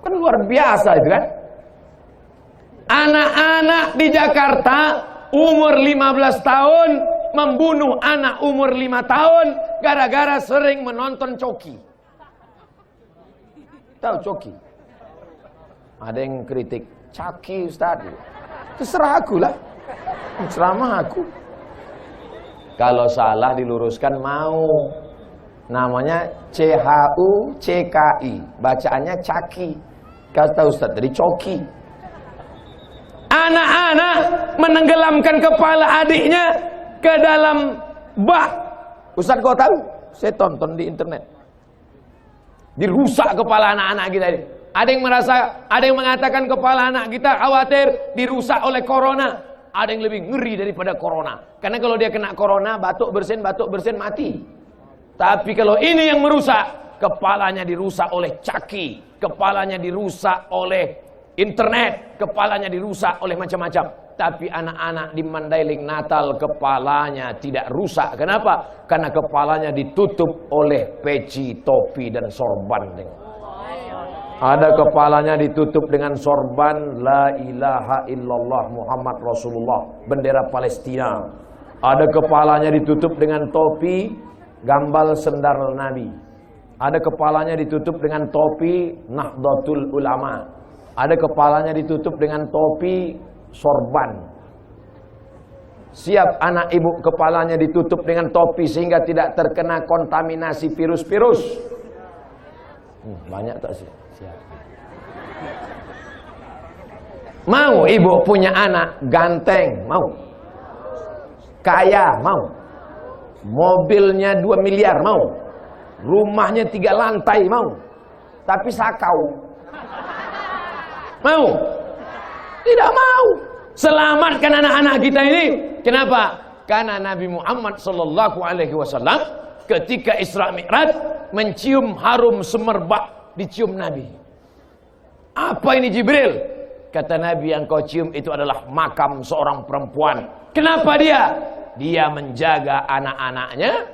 Kan luar biasa itu kan? Anak-anak di Jakarta umur 15 tahun membunuh anak umur 5 tahun gara-gara sering menonton Coki. Tahu Coki? Ada yang kritik, Coki Ustaz. Terserah aku lah. Ceramah aku. Kalau salah diluruskan mau. Namanya CHUCKI. Bacaannya caki. Kata Ustaz tadi coki. Anak-anak menenggelamkan kepala adiknya ke dalam bak. Ustaz kau tahu? Saya tonton di internet. Dirusak kepala anak-anak kita ini. Ada yang mengatakan kepala anak kita khawatir dirusak oleh corona. Ada yang lebih ngeri daripada corona. Karena kalau dia kena corona, batuk bersin mati. Tapi kalau ini yang merusak, kepalanya dirusak oleh caki, kepalanya dirusak oleh internet, kepalanya dirusak oleh macam-macam. Tapi anak-anak di Mandailing Natal kepalanya tidak rusak. Kenapa? Karena kepalanya ditutup oleh peci, topi dan sorban. Ada kepalanya ditutup dengan sorban La ilaha illallah Muhammad Rasulullah, bendera Palestina. Ada kepalanya ditutup dengan topi gambar sendal Nabi. Ada kepalanya ditutup dengan topi Nahdlatul Ulama. Ada kepalanya ditutup dengan topi sorban. Siap anak ibu kepalanya ditutup dengan topi sehingga tidak terkena kontaminasi virus-virus. Banyak tak sih? Siap. Mau ibu punya anak ganteng? Mau? Kaya? Mau? Mobilnya 2 miliar? Mau? Rumahnya 3 lantai? Mau? Tapi sakau? Mau? Tidak mau. Selamatkan anak-anak kita ini. Kenapa? Karena Nabi Muhammad SAW ketika Isra Mi'raj mencium harum semerbak, dicium Nabi. Apa ini Jibril? Kata Nabi, yang kau cium itu adalah makam seorang perempuan. Kenapa dia? Dia menjaga anak-anaknya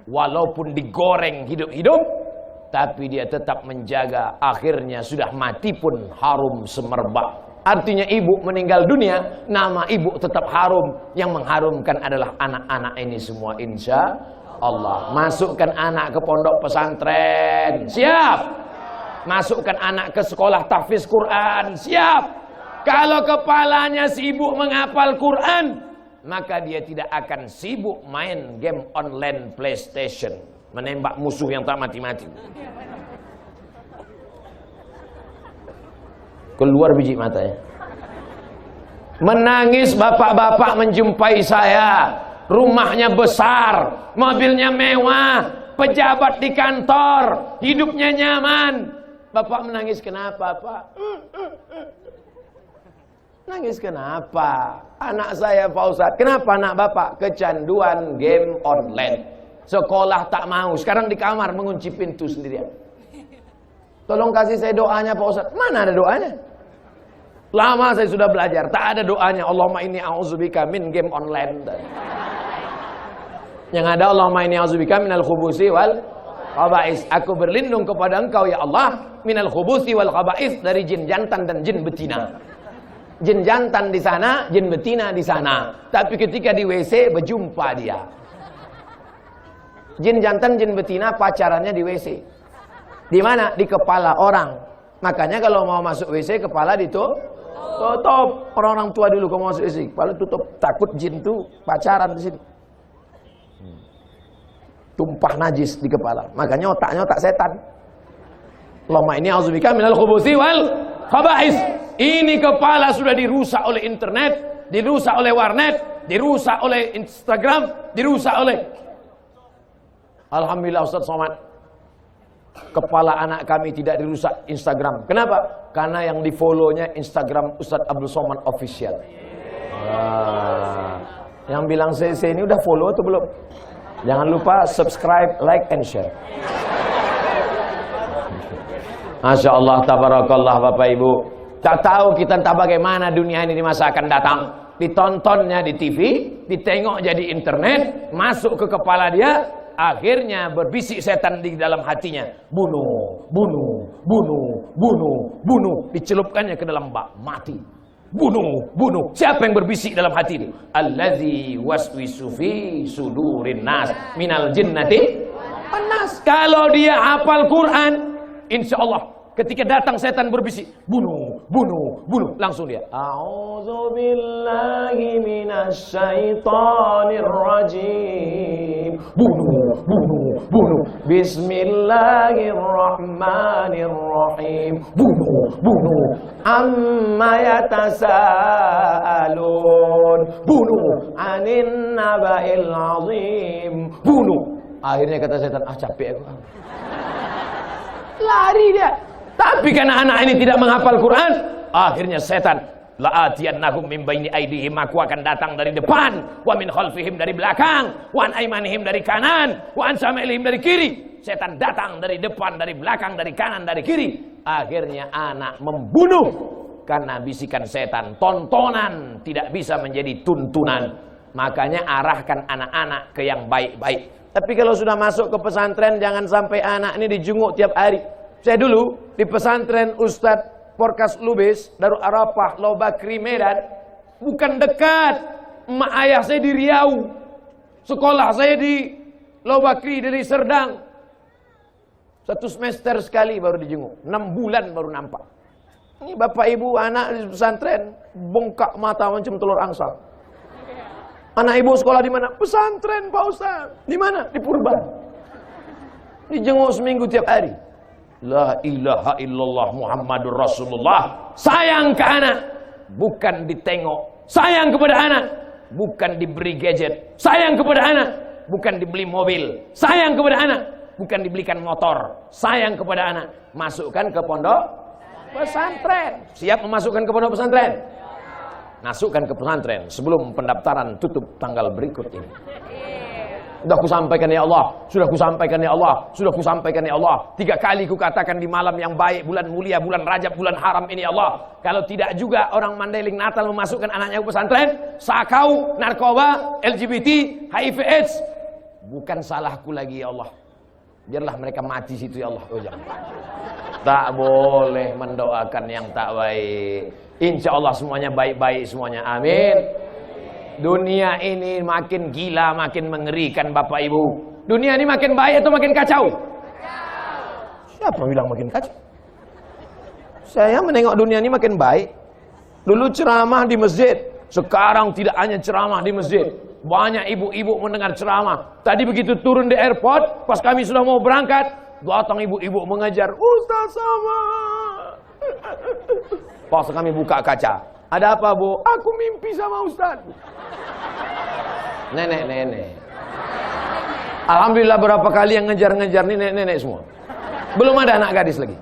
walaupun digoreng hidup-hidup, tapi dia tetap menjaga, akhirnya sudah mati pun harum semerbak. Artinya ibu meninggal dunia, nama ibu tetap harum. Yang mengharumkan adalah anak-anak ini semua, insya Allah. Masukkan anak ke pondok pesantren, siap. Masukkan anak ke sekolah tahfiz Quran, siap. Kalau kepalanya sibuk menghafal Quran, maka dia tidak akan sibuk main game online PlayStation, menembak musuh yang tak mati-mati. Keluar biji matanya. Menangis bapak-bapak menjumpai saya. Rumahnya besar, mobilnya mewah, pejabat di kantor, hidupnya nyaman. Bapak menangis kenapa, Pak? Nangis kenapa? Anak saya Pak Ustadz. Kenapa anak bapak? Kecanduan game online. Sekolah tak mau. Sekarang di kamar mengunci pintu sendirian. Tolong kasih saya doanya Pak Ustadz. Mana ada doanya? Lama saya sudah belajar. Tak ada doanya. Allahumma inni a'udzubika min game online. Yang ada Allahumma inni a'udzubika minal khubusi wal khaba'is. Aku berlindung kepada engkau ya Allah minal khubusi wal khaba'is, dari jin jantan dan jin betina. Jin jantan di sana, jin betina di sana. Tapi ketika di WC berjumpa dia. Jin jantan, jin betina pacarannya di WC. Di mana? Di kepala orang. Makanya kalau mau masuk WC kepala ditutup. Orang-orang tua dulu kalau mau masuk WC kepala tutup. Takut jin tuh pacaran di sini. Tumpah najis di kepala. Makanya otaknya otak setan. Allahumma inni a'udzubika minal khubuthi wal khaba'is. Ini kepala sudah dirusak oleh internet, dirusak oleh warnet, dirusak oleh Instagram, dirusak oleh... Alhamdulillah Ustaz Somad, kepala anak kami tidak dirusak Instagram. Kenapa? Karena yang di follow-nya Instagram Ustaz Abdul Somad Official. Yang bilang CC ini udah follow atau belum? Jangan lupa subscribe, like, and share. Masya Allah, tabarakallah Bapak Ibu. Tak tahu kita entah bagaimana dunia ini di masa akan datang. Ditontonnya di TV, ditengok jadi internet, masuk ke kepala dia, akhirnya berbisik setan di dalam hatinya. Bunuh, bunuh, bunuh, bunuh, bunuh. Dicelupkannya ke dalam bak, mati. Bunuh, bunuh. Siapa yang berbisik dalam hati itu? Allazi waswisu fi sudurin nas minal jinnati wan nas. Kalau dia hafal Quran, insya Allah ketika datang setan berbisik, bunuh, bunuh, bunuh, langsung dia. A'udzubillahi minasyaitonir rajim. bunuh. Bismillahirrahmanirrahim. Bunuh. Amma yatasaalun. Bunuh. Anin naba'il azim. Bunuh. Akhirnya kata setan, capek aku. Lari dia. Tapi karena anak ini tidak menghafal Quran, akhirnya setan, la'atiyannahum min baini aydihim, aku akan datang dari depan, wa min khalfihim dari belakang, wa an aymanihim dari kanan, wa an shama'ilihim dari kiri. Setan datang dari depan, dari belakang, dari kanan, dari kiri. Akhirnya anak membunuh karena bisikan setan. Tontonan tidak bisa menjadi tuntunan. Makanya arahkan anak-anak ke yang baik-baik. Tapi kalau sudah masuk ke pesantren, jangan sampai anak ini dijenguk tiap hari. Saya dulu di pesantren Ustadz Porkas Lubis, Darul Arafah, Lobakri, Medan, bukan dekat. Emak ayah saya di Riau, sekolah saya di Lobakri, dari Serdang. 1 semester sekali baru dijenguk, 6 bulan baru nampak. Ini bapak ibu anak di pesantren, bongkak mata macam telur angsa. Anak ibu sekolah di mana? Pesantren Pak Ustaz. Di mana? Di Purban. Dijenguk seminggu tiap hari. La ilaha illallah Muhammadur Rasulullah. Sayang ke anak, bukan ditengok. Sayang kepada anak, bukan diberi gadget. Sayang kepada anak, bukan dibeli mobil. Sayang kepada anak, bukan dibelikan motor. Sayang kepada anak, masukkan ke pondok pesantren. Siap memasukkan ke pondok pesantren? Masukkan ke pesantren sebelum pendaftaran tutup tanggal berikut ini. Sudah kusampaikan ya Allah, sudah kusampaikan ya Allah, sudah kusampaikan ya Allah. 3 kali kukatakan di malam yang baik, bulan mulia, bulan Rajab, bulan haram ini ya Allah. Kalau tidak juga orang Mandailing Natal memasukkan anaknya ke pesantren, sakau, narkoba, LGBT, HIV AIDS, bukan salahku lagi ya Allah. Biarlah mereka mati situ ya Allah. Oh jangan. Tak boleh mendoakan yang tak baik. Insya Allah semuanya baik-baik semuanya. Amin. Dunia ini makin gila, makin mengerikan Bapak Ibu. Dunia ini makin baik atau makin kacau? Siapa bilang makin kacau? Saya menengok dunia ini makin baik. Dulu ceramah di masjid, sekarang tidak hanya ceramah di masjid. Banyak ibu-ibu mendengar ceramah. Tadi begitu turun di airport, pas kami sudah mau berangkat, datang ibu-ibu mengajar, Ustaz sama. Pas kami buka kaca, ada apa Bu? Aku mimpi sama Ustaz. Nenek-nenek. Alhamdulillah berapa kali yang ngejar-ngejar nih nenek-nenek semua. Belum ada anak gadis lagi.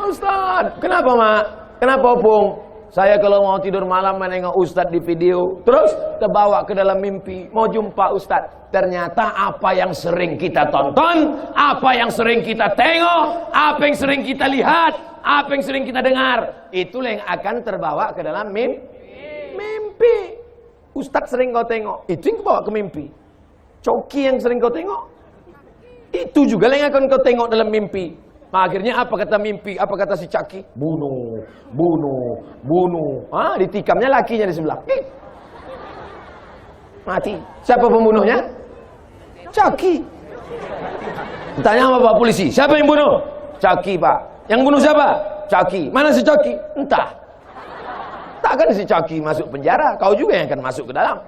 Ustaz, kenapa Mak? Kenapa Opung? Saya kalau mau tidur malam menengok Ustaz di video, terus terbawa ke dalam mimpi, mau jumpa Ustaz. Ternyata apa yang sering kita tonton, apa yang sering kita tengok, apa yang sering kita lihat, apa yang sering kita dengar, itulah yang akan terbawa ke dalam mimpi. Ustaz sering kau tengok, itu yang bawa ke mimpi. Coki yang sering kau tengok, itu juga yang akan kau tengok dalam mimpi. Nah, akhirnya apa kata mimpi? Apa kata si Caki? Bunuh. Ditikamnya lakinya di sebelah. Mati. Siapa pembunuhnya? Caki. Tanya sama Pak polisi, siapa yang bunuh? Caki Pak. Yang bunuh siapa? Caki. Mana si Caki? Entah. Takkan si Caki masuk penjara, kau juga yang akan masuk ke dalam.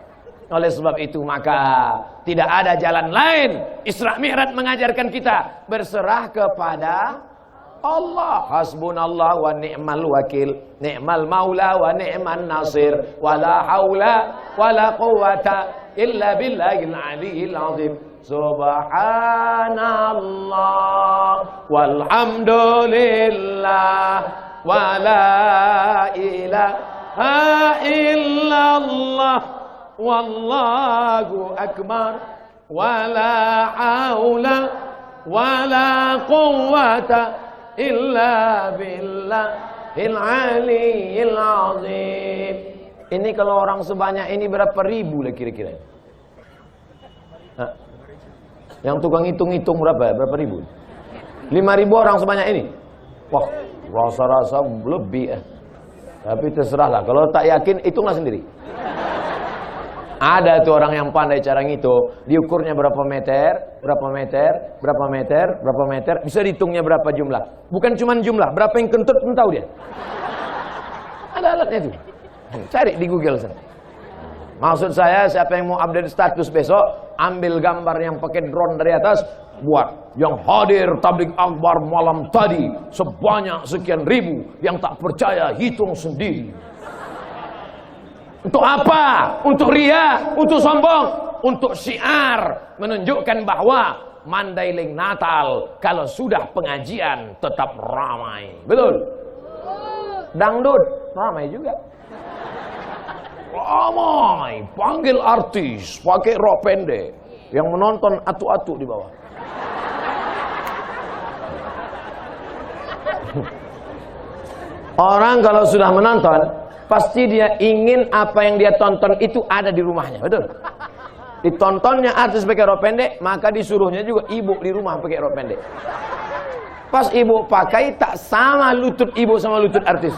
Oleh sebab itu maka tidak ada jalan lain. Isra Mi'raj mengajarkan kita berserah kepada Allah. Hasbunallah wa ni'mal wakil, ni'mal maula wa ni'man nasir, wala haula wala quwata illa billahil aliyil azim. Subhanallah walhamdulillah wala ilaha illallah wallahu akbar wala haula wala quwwata illa billahil aliyil azim. Ini kalau orang sebanyak ini berapa ribu lah kira-kira? Yang tukang hitung-hitung berapa ribu? 5.000 orang sebanyak ini. Wah, rasa-rasa lebih. Tapi terserahlah. Kalau tak yakin, hitunglah sendiri. Ada tuh orang yang pandai cara ngitung, diukurnya berapa meter, bisa dihitungnya berapa jumlah. Bukan cuma jumlah, berapa yang kentut pun tahu dia. Ada alatnya tuh. Cari di Google sana. Maksud saya, siapa yang mau update status besok, ambil gambar yang pakai drone dari atas, buat yang hadir tabligh akbar malam tadi sebanyak sekian ribu, yang tak percaya hitung sendiri. Untuk apa? Untuk ria, untuk sombong, untuk syiar, menunjukkan bahwa Mandailing Natal kalau sudah pengajian tetap ramai. Betul? Dangdut ramai juga. Ramai, panggil artis pakai rok pendek, yang menonton atu-atu di bawah. Orang kalau sudah menonton, pasti dia ingin apa yang dia tonton itu ada di rumahnya, betul? Ditontonnya artis pakai rok pendek, maka disuruhnya juga ibu di rumah pakai rok pendek. Pas ibu pakai, tak sama lutut ibu sama lutut artis.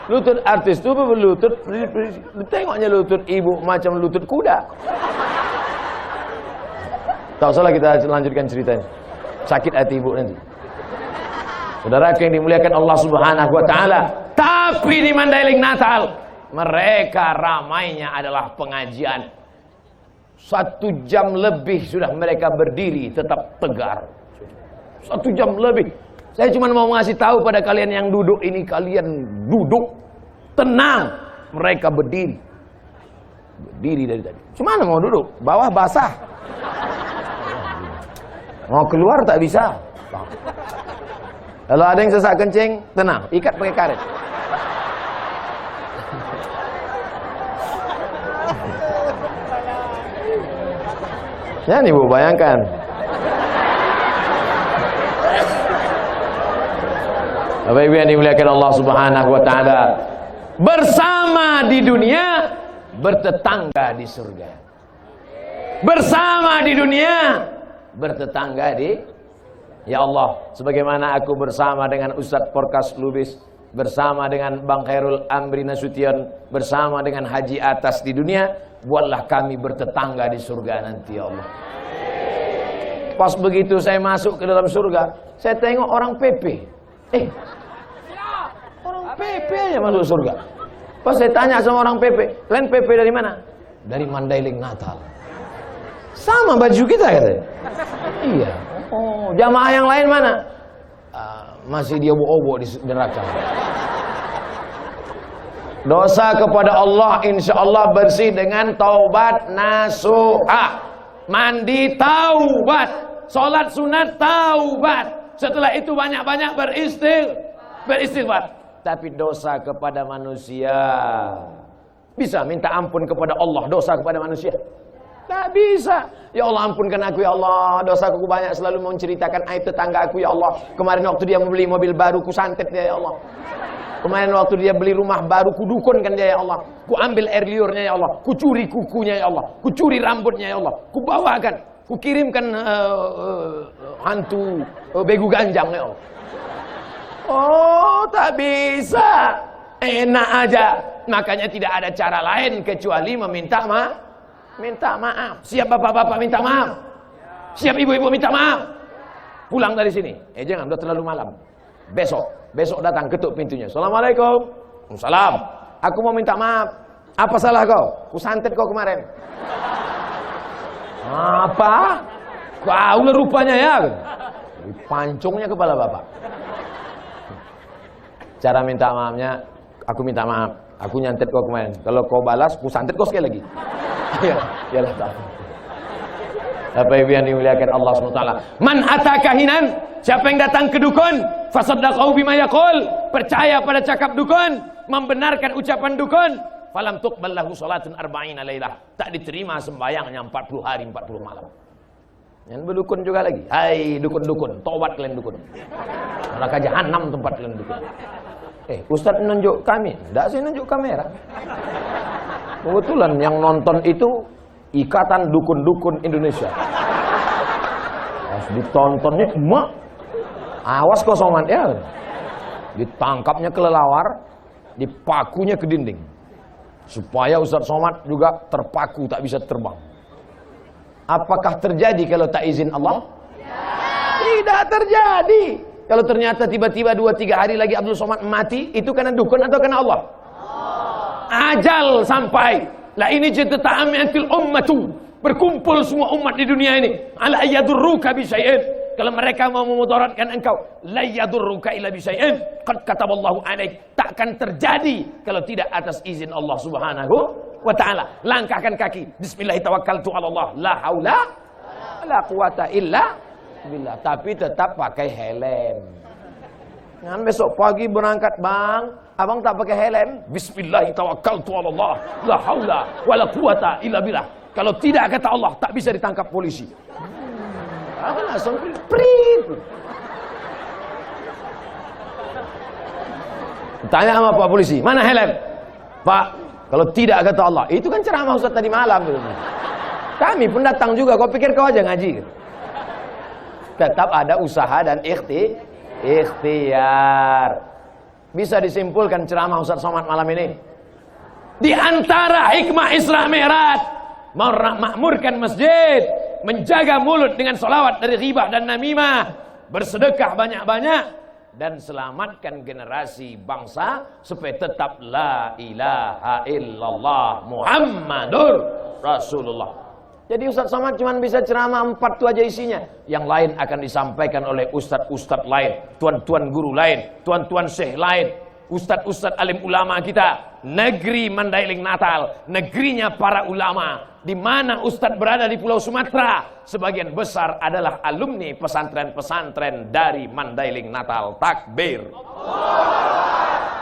Lutut artis itu berlutut, tengoknya lutut ibu macam lutut kuda. Tak usahlah kita lanjutkan ceritanya. Sakit hati ibu nanti. Saudara yang dimuliakan Allah Subhanahu wa taala. Tapi di Mandailing Natal, mereka ramainya adalah pengajian. 1 jam lebih sudah mereka berdiri tetap tegar. 1 jam lebih. Saya cuma mau ngasih tahu pada kalian yang duduk ini, kalian duduk tenang. Mereka berdiri. Berdiri dari tadi. Cuma mau duduk, bawah basah. Mau keluar tak bisa. Kalau ada yang sesak kencing, tenang, ikat pakai karet. Ya nih Bu, bayangkan. Bapak Ibu yang dimuliakan Allah Subhanahu wa taala, bersama di dunia, bertetangga di surga. Bersama di dunia, bertetangga di, ya Allah, sebagaimana aku bersama dengan Ustadz Porkas Lubis, bersama dengan Bang Khairul Amri Nasution, bersama dengan Haji Atas di dunia, buatlah kami bertetangga di surga nanti, ya Allah. Pas begitu saya masuk ke dalam surga, saya tengok orang PP. Orang PP aja masuk surga. Pas saya tanya sama orang PP, "Kalian PP dari mana?" "Dari Mandailing Natal." "Sama baju kita," katanya. "Iya." "Oh, jamaah yang lain mana?" "Masih dia obo-obo di neraka." Dosa kepada Allah insya Allah bersih dengan taubat nasuha. Mandi taubat, sholat sunat taubat. Setelah itu banyak-banyak beristighfar. Tapi dosa kepada manusia, bisa minta ampun kepada Allah dosa kepada manusia? Tak bisa. "Ya Allah, ampunkan aku ya Allah, dosaku banyak, selalu menceritakan aib tetangga aku ya Allah. Kemarin waktu dia membeli mobil baru, ku santet dia ya Allah. Kemarin waktu dia beli rumah baru, ku dukunkan dia ya Allah. Ku ambil air liurnya ya Allah, ku curi kukunya ya Allah, ku curi rambutnya ya Allah, ku bawakan, ku kirimkan hantu begu ganjang ya Allah." Oh, tak bisa. Enak aja. Makanya tidak ada cara lain kecuali meminta maaf. Siap bapak-bapak minta maaf? Siap ibu-ibu minta maaf? Pulang dari sini. Jangan, udah terlalu malam. Besok datang, ketuk pintunya. "Assalamualaikum." "Waalaikumsalam. Aku mau minta maaf." "Apa salah kau?" "Ku santet kau kemarin." "Apa? Kau rupanya ya." Pancungnya kepala bapak. Cara minta maafnya, "Aku minta maaf, aku nyantet kau kemarin. Kalau kau balas, ku santet kau sekali lagi." Yalah tak. Bapak Ibu yang dimuliakan Allah SWT. Man ataka hinan, siapa yang datang ke dukun, fasaddaqahu bima yaqul, percaya pada cakap dukun, membenarkan ucapan dukun, falam tuqbal lahu salatun arba'ina lailah, tak diterima sembahyangnya 40 hari 40 malam. Yang berdukun juga lagi. Hai dukun-dukun, tobat kalian dukun. Neraka jahanam tempat kalian dukun. Ustaz nunjuk kami. Tidak, saya nunjuk kamera. Kebetulan yang nonton itu Ikatan Dukun-Dukun Indonesia. Pas ditontonnya, mak, awas kosongan ya. Ditangkapnya kelelawar, dipakunya ke dinding. Supaya Ustaz Somad juga terpaku, tak bisa terbang. Apakah terjadi kalau tak izin Allah? Tidak terjadi. Kalau ternyata tiba-tiba 2-3 hari lagi Abdul Somad mati, itu karena dukun atau karena Allah? Ajal sampai. La ini jata'amiatil ummatu, berkumpul semua umat di dunia ini, ala ayyadurruka bisyai'in, kalau mereka mau memudaratkan engkau, la yadurruka illa bisyai'in qad kataballahu alaik, takkan terjadi kalau tidak atas izin Allah Subhanahu wa taala. Langkahkan kaki, bismillah tawakkaltu ala Allah, la haula wala quwata illa billah, tapi tetap pakai helm. Jangan besok pagi berangkat, bang, abang tak pakai helm, bismillah tawakkaltu ala Allah, la haula wala quwata illa billah. Kalau tidak, kata Allah, tak bisa ditangkap polisi. Langsung prit. Tanya sama Pak polisi, mana helm? Pak, kalau tidak, kata Allah. Itu kan ceramah Ustaz tadi malam. Kami pun datang juga, kau pikir kau aja ngaji? Tetap ada usaha dan ikhtiar. Bisa disimpulkan ceramah Ustaz Somad malam ini, di antara hikmah Isra Mi'raj, memakmurkan masjid, menjaga mulut dengan sholawat dari ghibah dan namimah, bersedekah banyak-banyak, dan selamatkan generasi bangsa supaya tetap la ilaha illallah Muhammadur Rasulullah. Jadi Ustaz Somad cuma bisa ceramah 4 itu aja isinya. Yang lain akan disampaikan oleh ustadz-ustadz lain, tuan-tuan guru lain, tuan-tuan syekh lain, ustadz-ustadz alim ulama kita. Negeri Mandailing Natal, negerinya para ulama. Di mana ustadz berada di Pulau Sumatera, sebagian besar adalah alumni pesantren-pesantren dari Mandailing Natal. Takbir.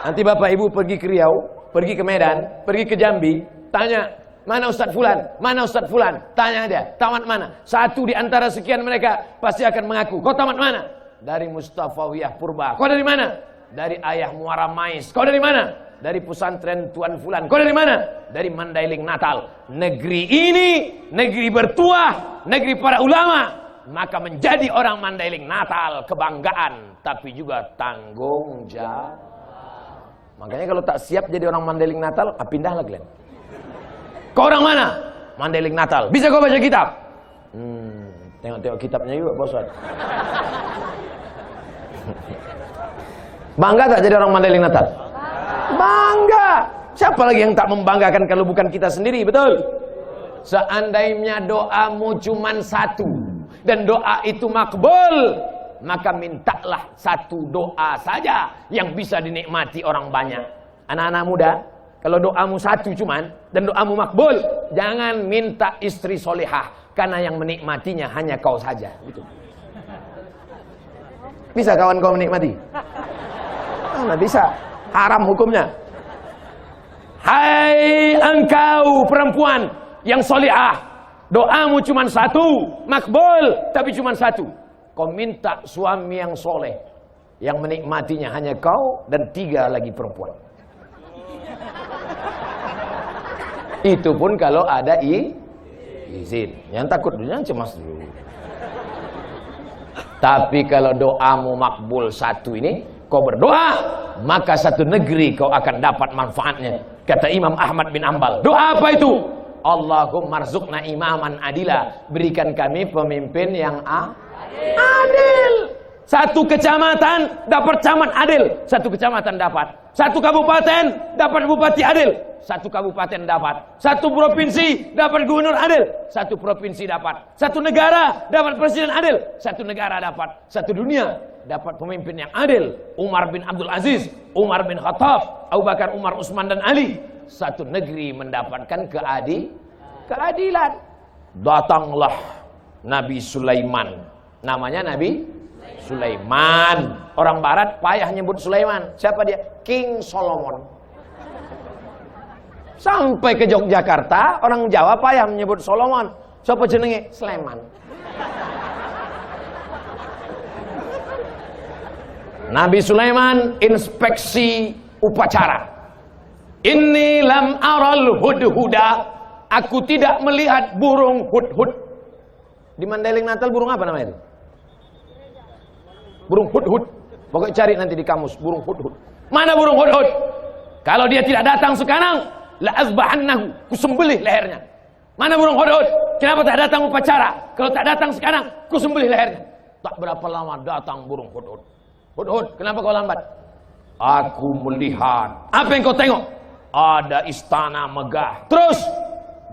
Nanti Bapak Ibu pergi ke Riau, pergi ke Medan, pergi ke Jambi, tanya, mana Ustadz Fulan? Mana Ustadz Fulan? Tanya dia, tamat mana? Satu di antara sekian mereka pasti akan mengaku, kau tamat mana? Dari Mustafawiyah Purba. Kau dari mana? Dari Ayah Muara Mais. Kau dari mana? Dari pesantren Tuan Fulan. Kau dari mana? Dari Mandailing Natal. Negeri ini, negeri bertuah, negeri para ulama. Maka menjadi orang Mandailing Natal kebanggaan, tapi juga tanggung jawab. Makanya kalau tak siap jadi orang Mandailing Natal, pindahlah kalian. Kau orang mana? Mandailing Natal. Bisa kau baca kitab? Tengok-tengok kitabnya juga, bos. Bangga tak jadi orang Mandailing Natal? Bangga. Siapa lagi yang tak membanggakan kalau bukan kita sendiri, betul? Seandainya doamu cuma satu dan doa itu makbul, maka mintalah satu doa saja yang bisa dinikmati orang banyak. Anak-anak muda, kalau doamu satu cuman dan doamu makbul, jangan minta istri solehah, karena yang menikmatinya hanya kau saja. Betul. Bisa kawan kau menikmati? Mana bisa? Haram hukumnya. Hai engkau perempuan yang solehah, doamu cuma satu, makbul, tapi cuma satu. Kau minta suami yang soleh, yang menikmatinya hanya kau dan 3 lagi perempuan. Itu pun kalau ada izin. Yang takut dulu, yang cemas dulu. Tapi kalau doamu makbul satu ini, kau berdoa, maka satu negeri kau akan dapat manfaatnya. Kata Imam Ahmad bin Ambal, doa apa itu? Allahumma rzuqna imaman adila, berikan kami pemimpin yang adil. Satu kecamatan dapat camat adil, satu kecamatan dapat. Satu kabupaten dapat bupati adil, satu kabupaten dapat. Satu provinsi dapat gubernur adil, satu provinsi dapat. Satu negara dapat presiden adil, satu negara dapat. Satu dunia dapat pemimpin yang adil. Umar bin Abdul Aziz, Umar bin Khattab, Abu Bakar, Umar, Utsman dan Ali. Satu negeri mendapatkan keadilan. Datanglah Nabi Sulaiman. Namanya Nabi Sulaiman. Orang barat payah nyebut Sulaiman. Siapa dia? King Solomon. Sampai ke Yogyakarta, orang Jawa payah menyebut Solomon. Siapa jenenge? Sulaiman. Nabi Sulaiman inspeksi upacara. Inni lam aral hudhuda. Aku tidak melihat burung hudhud. Di Mandailing Natal burung apa namanya itu? Burung hudhud. Pokoknya cari nanti di kamus burung hudhud. Mana burung hudhud? Kalau dia tidak datang sekarang, la azbahannahu, kusembelih lehernya. Mana burung hudhud? Kenapa tak datang upacara? Kalau tak datang sekarang, kusembelih lehernya. Tak berapa lama datang burung hudhud. Hudhud, kenapa kau lambat? Aku melihat. Apa yang kau tengok? Ada istana megah. Terus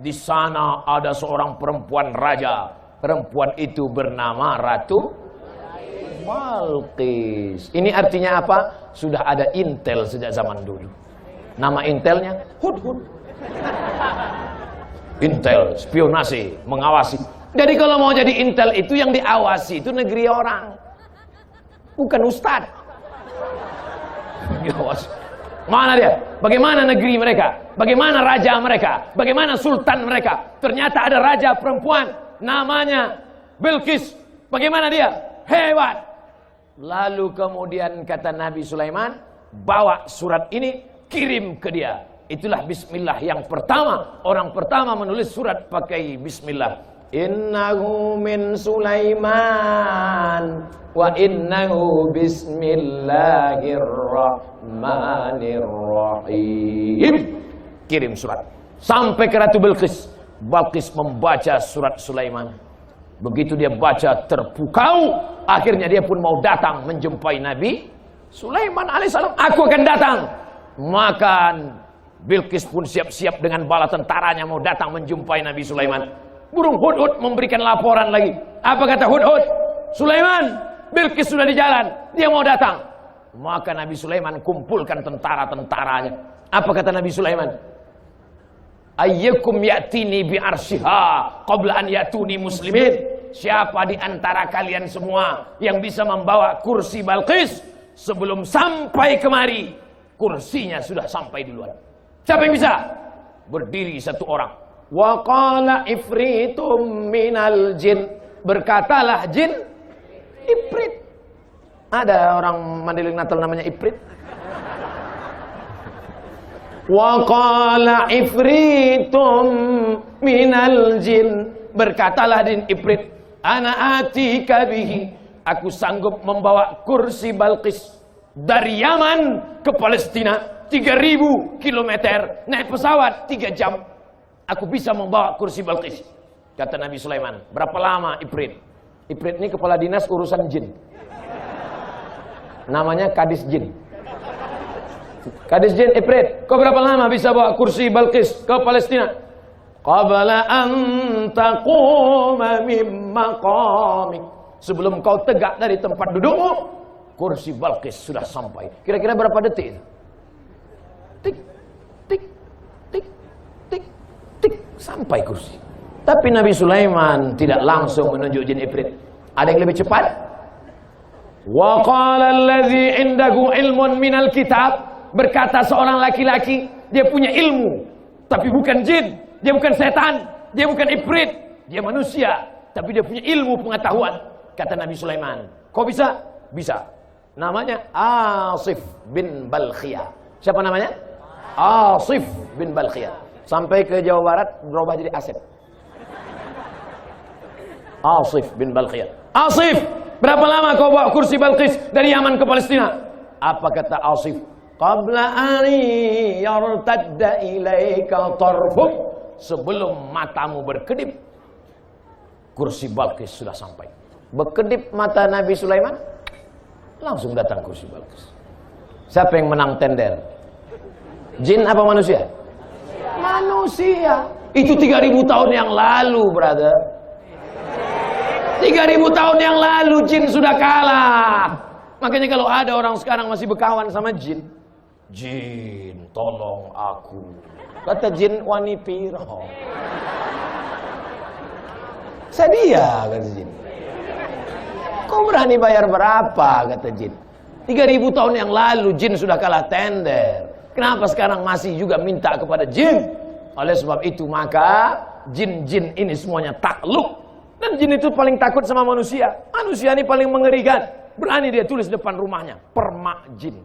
Di sana ada seorang perempuan raja. Perempuan itu bernama Ratu Balqis. Ini artinya apa? Sudah ada intel sejak zaman dulu. Nama intelnya Hudhud. Intel, spionase, mengawasi. Jadi kalau mau jadi intel itu yang diawasi itu negeri orang, bukan ustadz. Mana dia? Bagaimana negeri mereka? Bagaimana raja mereka? Bagaimana sultan mereka? Ternyata ada raja perempuan namanya Bilqis. Bagaimana dia? Hebat. Lalu kemudian kata Nabi Sulaiman, bawa surat ini, kirim ke dia. Itulah bismillah yang pertama. Orang pertama menulis surat pakai bismillah. Innahu min Sulaiman wa innahu bismillahirrahmanirrahim. Kirim surat sampai ke Ratu Bilqis. Balqis membaca surat Sulaiman. Begitu dia baca terpukau, akhirnya dia pun mau datang menjumpai Nabi Sulaiman alaihissalam. Aku akan datang. Maka Bilqis pun siap-siap dengan bala tentaranya mau datang menjumpai Nabi Sulaiman. Burung Hudhud memberikan laporan lagi. Apa kata Hudhud? Sulaiman, Bilqis sudah di jalan, dia mau datang. Maka Nabi Sulaiman kumpulkan tentara-tentaranya. Apa kata Nabi Sulaiman? Ayyukum ya'tini bi'arsyiha qabla an ya'tuni muslimin. Siapa di antara kalian semua yang bisa membawa kursi Balqis sebelum sampai kemari? Kursinya sudah sampai duluan. Siapa yang bisa? Berdiri satu orang. Wa qala ifritum minal jin. Berkatalah jin, Ifrit. Ada orang Mandailing Natal namanya Ifrit. Wa qala ifritum minal jin. Berkatalah jin Ifrit, ana atika bihi. Aku sanggup membawa kursi Balqis dari Yaman ke Palestina 3000 kilometer, naik pesawat 3 jam. Aku bisa membawa kursi Balqis. Kata Nabi Sulaiman. Berapa lama Ifrit? Ifrit ini kepala dinas urusan jin. Namanya Kadis Jin. Kadis Jin Ifrit, kau berapa lama bisa bawa kursi Balqis ke Palestina? Qabla an taquma min maqamik. Sebelum kau tegak dari tempat dudukmu, kursi Balqis sudah sampai. Kira-kira berapa detik? Tik, tik, tik, tik, tik, sampai kursi. Tapi Nabi Sulaiman tidak langsung menunjuk jin Ifrit. Ada yang lebih cepat? Wa qala allazi indahu ilmun minal kitab. Berkata seorang laki-laki, dia punya ilmu, tapi bukan jin, dia bukan setan, dia bukan Ifrit, dia manusia, tapi dia punya ilmu pengetahuan. Kata Nabi Sulaiman, kau bisa? Bisa. Namanya Asif bin Balkhiyah. Siapa namanya? Asif bin Balkhiyah. Sampai ke Jawa Barat berubah jadi Asif. Asif bin Balkhiyah. Asif, berapa lama kau bawa kursi Balqis dari Yaman ke Palestina? Apa kata Asif? Qabla ani yartadda ilaika tarfuk. Sebelum matamu berkedip, kursi Balqis sudah sampai. Berkedip mata Nabi Sulaiman, langsung datang kursi Balqis. Siapa yang menang tender? Jin apa manusia? Manusia. Itu 3000 tahun yang lalu, brother. 3000 tahun yang lalu jin sudah kalah. Makanya kalau ada orang sekarang masih berkawan sama jin, jin tolong aku. Kata jin, wani piro. Sedia, kata jin. Kau berani bayar berapa, kata jin. 3000 tahun yang lalu jin sudah kalah tender. Kenapa sekarang masih juga minta kepada jin? Oleh sebab itu maka jin-jin ini semuanya takluk. Dan jin itu paling takut sama manusia. Manusia ini paling mengerikan. Berani dia tulis depan rumahnya, permak jin.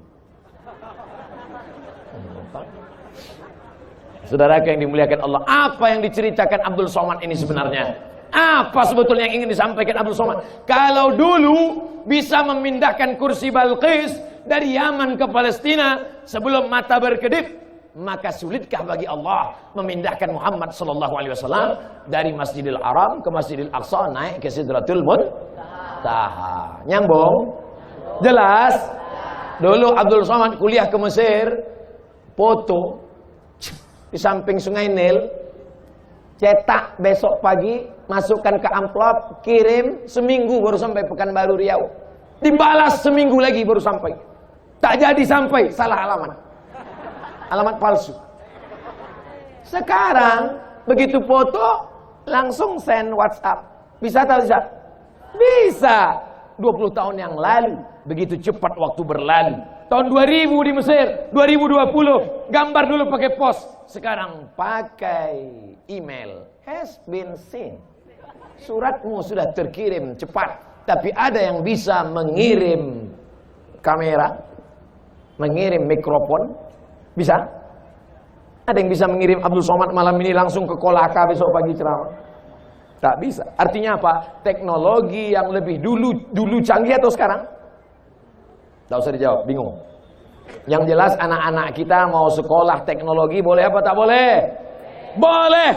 Saudara yang dimuliakan Allah, apa yang diceritakan Abdul Somad ini sebenarnya? Apa sebetulnya yang ingin disampaikan Abdul Somad? Kalau dulu bisa memindahkan kursi Balqis dari Yaman ke Palestina sebelum mata berkedip, maka sulitkah bagi Allah memindahkan Muhammad sallallahu alaihi wasallam dari Masjidil Haram ke Masjidil Aqsa naik ke Sidratul Muntaha? Nyambung? Jelas? Dulu Abdul Somad kuliah ke Mesir, foto di samping Sungai Nil, cetak besok pagi, masukkan ke amplop, kirim, seminggu baru sampai Pekanbaru Riau. Dibalas seminggu lagi baru sampai. Tak jadi sampai, salah alamat. Alamat palsu. Sekarang begitu foto langsung send WhatsApp. Bisa tak bisa? Bisa. 20 tahun yang lalu, begitu cepat waktu berlalu. Tahun 2000 di Mesir, 2020 gambar dulu pakai pos. Sekarang pakai email. Has been seen. Suratmu sudah terkirim cepat. Tapi ada yang bisa mengirim kamera, mengirim mikrofon. Bisa? Ada yang bisa mengirim Abdul Somad malam ini langsung ke Kolaka besok pagi ceramah? Tak bisa. Artinya apa? Teknologi yang lebih dulu canggih atau sekarang? Tak usah dijawab, bingung. Yang jelas anak-anak kita mau sekolah teknologi boleh apa tak boleh? Boleh.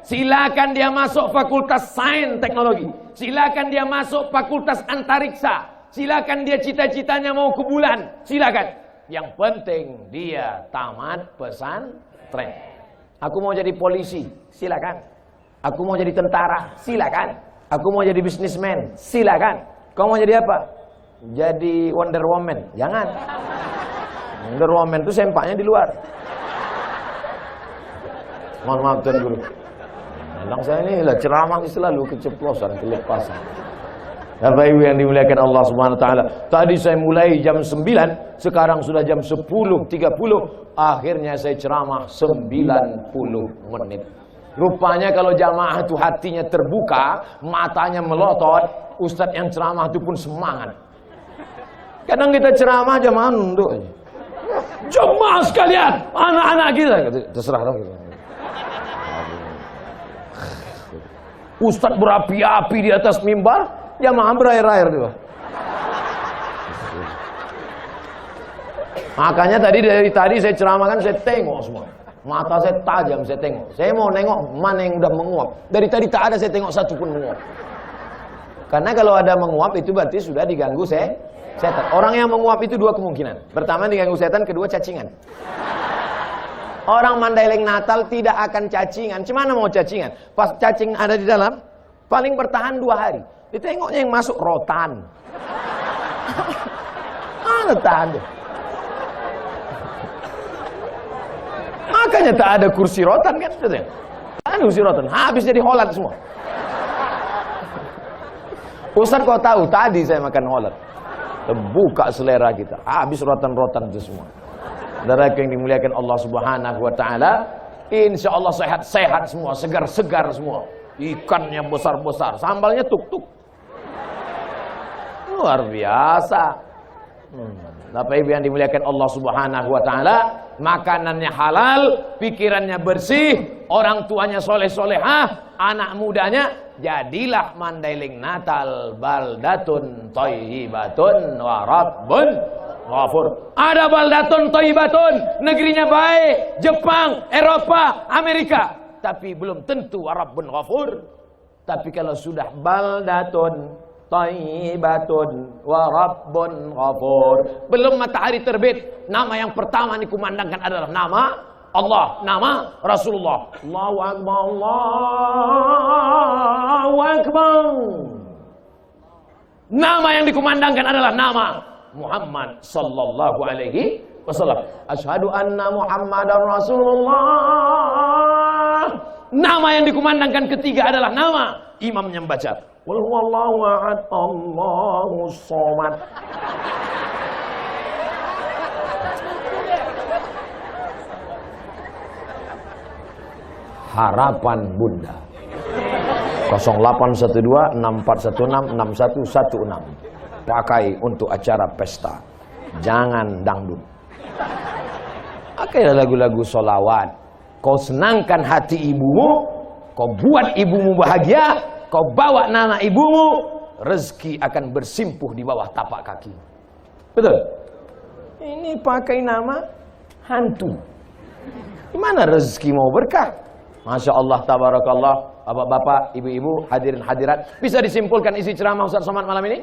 Silakan dia masuk fakultas sains teknologi. Silakan dia masuk fakultas antariksa. Silakan dia cita-citanya mau ke bulan. Silakan. Yang penting dia tamat pesantren. Aku mau jadi polisi. Silakan. Aku mau jadi tentara. Silakan. Aku mau jadi bisnismen. Silakan. Kau mau jadi apa? Jadi Wonder Woman. Jangan. Wonder Woman itu sempaknya di luar. Mohon maaf Tuan Guru. Bilang saya ini lah ceramah selalu keceplosan, kelepasan. Bapak Ibu yang dimuliakan Allah Subhanahu wa taala. Tadi saya mulai jam 9, sekarang sudah jam 10.30. Akhirnya saya ceramah 90 menit. Rupanya kalau jamaah itu hatinya terbuka, matanya melotot, ustadz yang ceramah itu pun semangat. Kadang kita ceramah jamaah nunduk. Jemaah sekalian, anak-anak kita, terserah dong gitu. Ustadz berapi-api di atas mimbar, jamaah berair-air juga. Makanya dari tadi saya ceramahkan, saya tengok semua. Mata saya tajam, saya tengok. Saya mau nengok mana yang udah menguap. Dari tadi tak ada saya tengok satu pun menguap. Karena kalau ada menguap itu berarti sudah diganggu setan. Orang yang menguap itu dua kemungkinan. Pertama diganggu setan, kedua cacingan. Orang Mandailing Natal tidak akan cacingan. Cemana mau cacingan? Pas cacing ada di dalam, paling bertahan 2 hari. Ditengoknya yang masuk rotan. Tahan deh. Makanya tak ada kursi rotan kan? Tak ada kursi rotan. Habis jadi Holland semua. Ustaz kau tahu tadi saya makan Holland. Terbuka selera kita. Habis rotan-rotan itu semua. Saudara yang dimuliakan Allah Subhanahu wa taala, insyaallah sehat-sehat semua, segar-segar semua. Ikannya besar-besar, sambalnya tuk-tuk. Luar biasa. Bapak Ibu yang dimuliakan Allah Subhanahu wa taala, makanannya halal, pikirannya bersih, orang tuanya soleh-solehah, anak mudanya jadilah Mandailing Natal baldatun thayyibatun wa rabbun ghafur. Ada baldatun thayyibatun, negerinya baik, Jepang, Eropa, Amerika, tapi belum tentu wa rabbun ghafur. Tapi kalau sudah baldatun thayyibatun wa rabbun ghafur, belum matahari terbit, nama yang pertama dikumandangkan adalah nama Allah, nama Rasulullah. Allahu Akbar, Allahu Akbar. Nama yang dikumandangkan adalah nama Muhammad sallallahu alaihi wasallam. Asyhadu anna Muhammadar Rasulullah. Nama yang dikumandangkan ketiga adalah nama imam yang baca Qul huwallahu ahad, Allahus somad. Harapan Bunda 0812-6416-6116. Pakai untuk acara pesta, jangan dangdut. Pakai lagu-lagu solawat. Kau senangkan hati ibumu, kau buat ibumu bahagia, kau bawa nama ibumu, rezeki akan bersimpuh di bawah tapak kaki. Betul? Ini pakai nama hantu. Gimana rezeki mau berkah? Masya Allah, tabarakallah. Bapak-bapak, ibu-ibu, hadirin hadirat, bisa disimpulkan isi ceramah Ustaz Somad malam ini?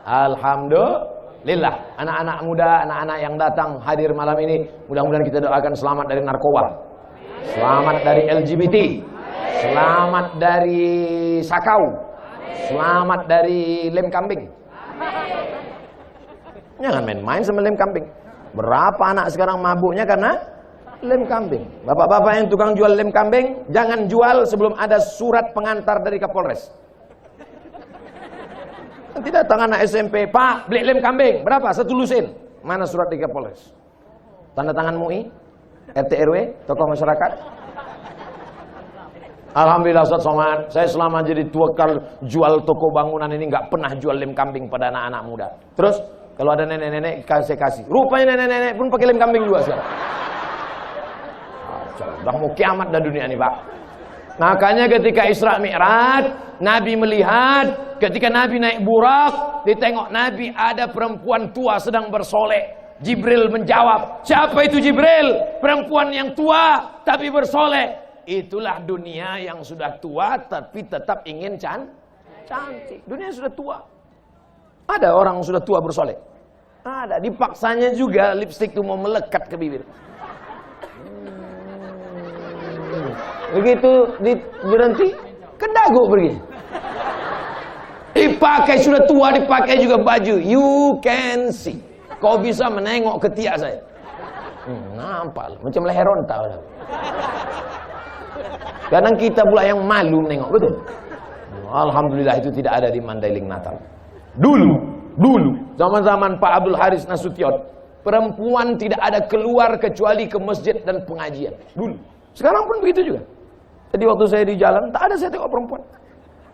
Alhamdulillah. Anak-anak muda, anak-anak yang datang hadir malam ini, mudah-mudahan kita doakan selamat dari narkoba, selamat dari LGBT, Selamat dari sakau. Selamat dari lem kambing. Jangan main-main sama lem kambing. Berapa anak sekarang mabuknya karena lem kambing. Bapak-bapak yang tukang jual lem kambing, jangan jual sebelum ada surat pengantar dari Kapolres. Nanti datang anak SMP, Pak, beli lem kambing. Berapa? 1 lusin. Mana surat dari Kapolres? Tanda tangan MUI, RT RW, tokoh masyarakat. Alhamdulillah Ustaz Somad, saya selama jadi tukang jual toko bangunan ini nggak pernah jual lem kambing pada anak-anak muda. Terus kalau ada nenek-nenek saya kasih. Rupanya nenek-nenek pun pakai lem kambing juga sekarang. Udah mau kiamat dah dunia ini, Pak. Makanya ketika Isra Mi'raj, Nabi melihat ketika Nabi naik burak, ditengok Nabi ada perempuan tua sedang bersolek. Jibril menjawab, siapa itu Jibril? Perempuan yang tua tapi bersolek. Itulah dunia yang sudah tua tapi tetap ingin cantik. Dunia sudah tua. Ada orang sudah tua bersolek. Ada, dipaksanya juga lipstik itu mau melekat ke bibir. Begitu berhenti, ke dagu pergi. Dipakai sudah tua, dipakai juga baju. You can see. Kau bisa menengok ketiak saya. Nampak, macam leher onta. Kadang kita pula yang malu menengok, betul? Alhamdulillah itu tidak ada di Mandailing Natal. Dulu, zaman-zaman Pak Abdul Haris Nasution, perempuan tidak ada keluar kecuali ke masjid dan pengajian. Dulu. Sekarang pun begitu juga. Jadi waktu saya di jalan, tak ada saya tengok perempuan.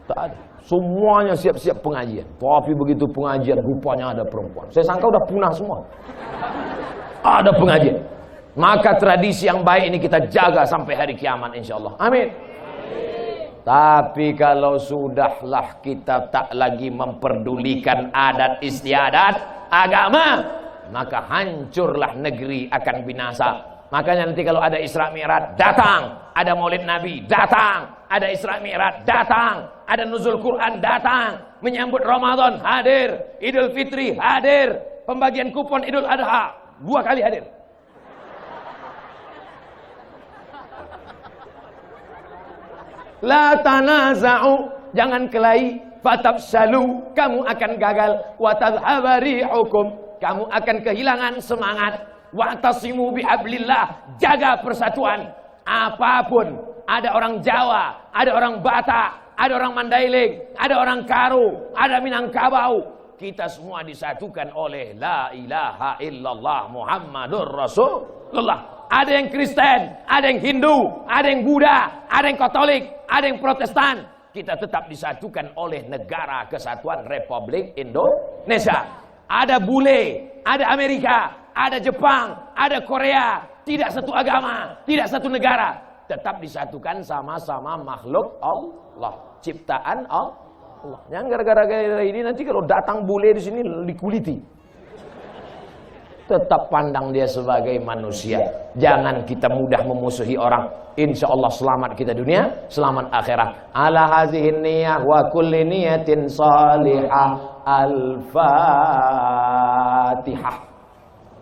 Tak ada. Semuanya siap-siap pengajian. Tapi begitu pengajian, rupanya ada perempuan. Saya sangka udah punah semua. Ada pengajian. Maka tradisi yang baik ini kita jaga sampai hari kiamat insyaallah. Amin. Tapi kalau sudahlah kita tak lagi memperdulikan adat istiadat agama, maka hancurlah negeri akan binasa. Makanya nanti kalau ada Isra Mi'raj datang, ada Maulid Nabi datang, ada Isra Mi'raj datang, ada nuzul Quran datang, menyambut Ramadan hadir, Idul Fitri hadir, pembagian kupon Idul Adha 2 kali hadir. La tanaza'u, jangan kelahi, fatafshalu, kamu akan gagal, wa tadhhaba rihukum, kamu akan kehilangan semangat, wa'tasimu bihablillah, jaga persatuan. Apapun, ada orang Jawa, ada orang Batak, ada orang Mandailing, ada orang Karo, ada Minangkabau, kita semua disatukan oleh la ilaha illallah Muhammadur Rasulullah. Ada yang Kristen, ada yang Hindu, ada yang Buddha, ada yang Katolik, ada yang Protestan. Kita tetap disatukan oleh Negara Kesatuan Republik Indonesia. Ada bule, ada Amerika, ada Jepang, ada Korea. Tidak satu agama, tidak satu negara. Tetap disatukan sama-sama makhluk Allah, ciptaan Allah. Yang gara-gara ini nanti kalau datang bule di sini dikuliti. Tetap pandang dia sebagai manusia. Jangan kita mudah memusuhi orang. Insya Allah selamat kita dunia, selamat akhirat. Ala hazihin niyah wa kulli niyatin salihah. Al-Fatihah.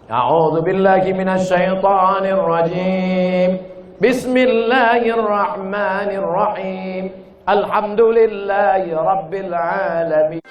A'udzu billahi minasy syaithanir rajim. Bismillahirrahmanirrahim. Alhamdulillahi rabbil alamin.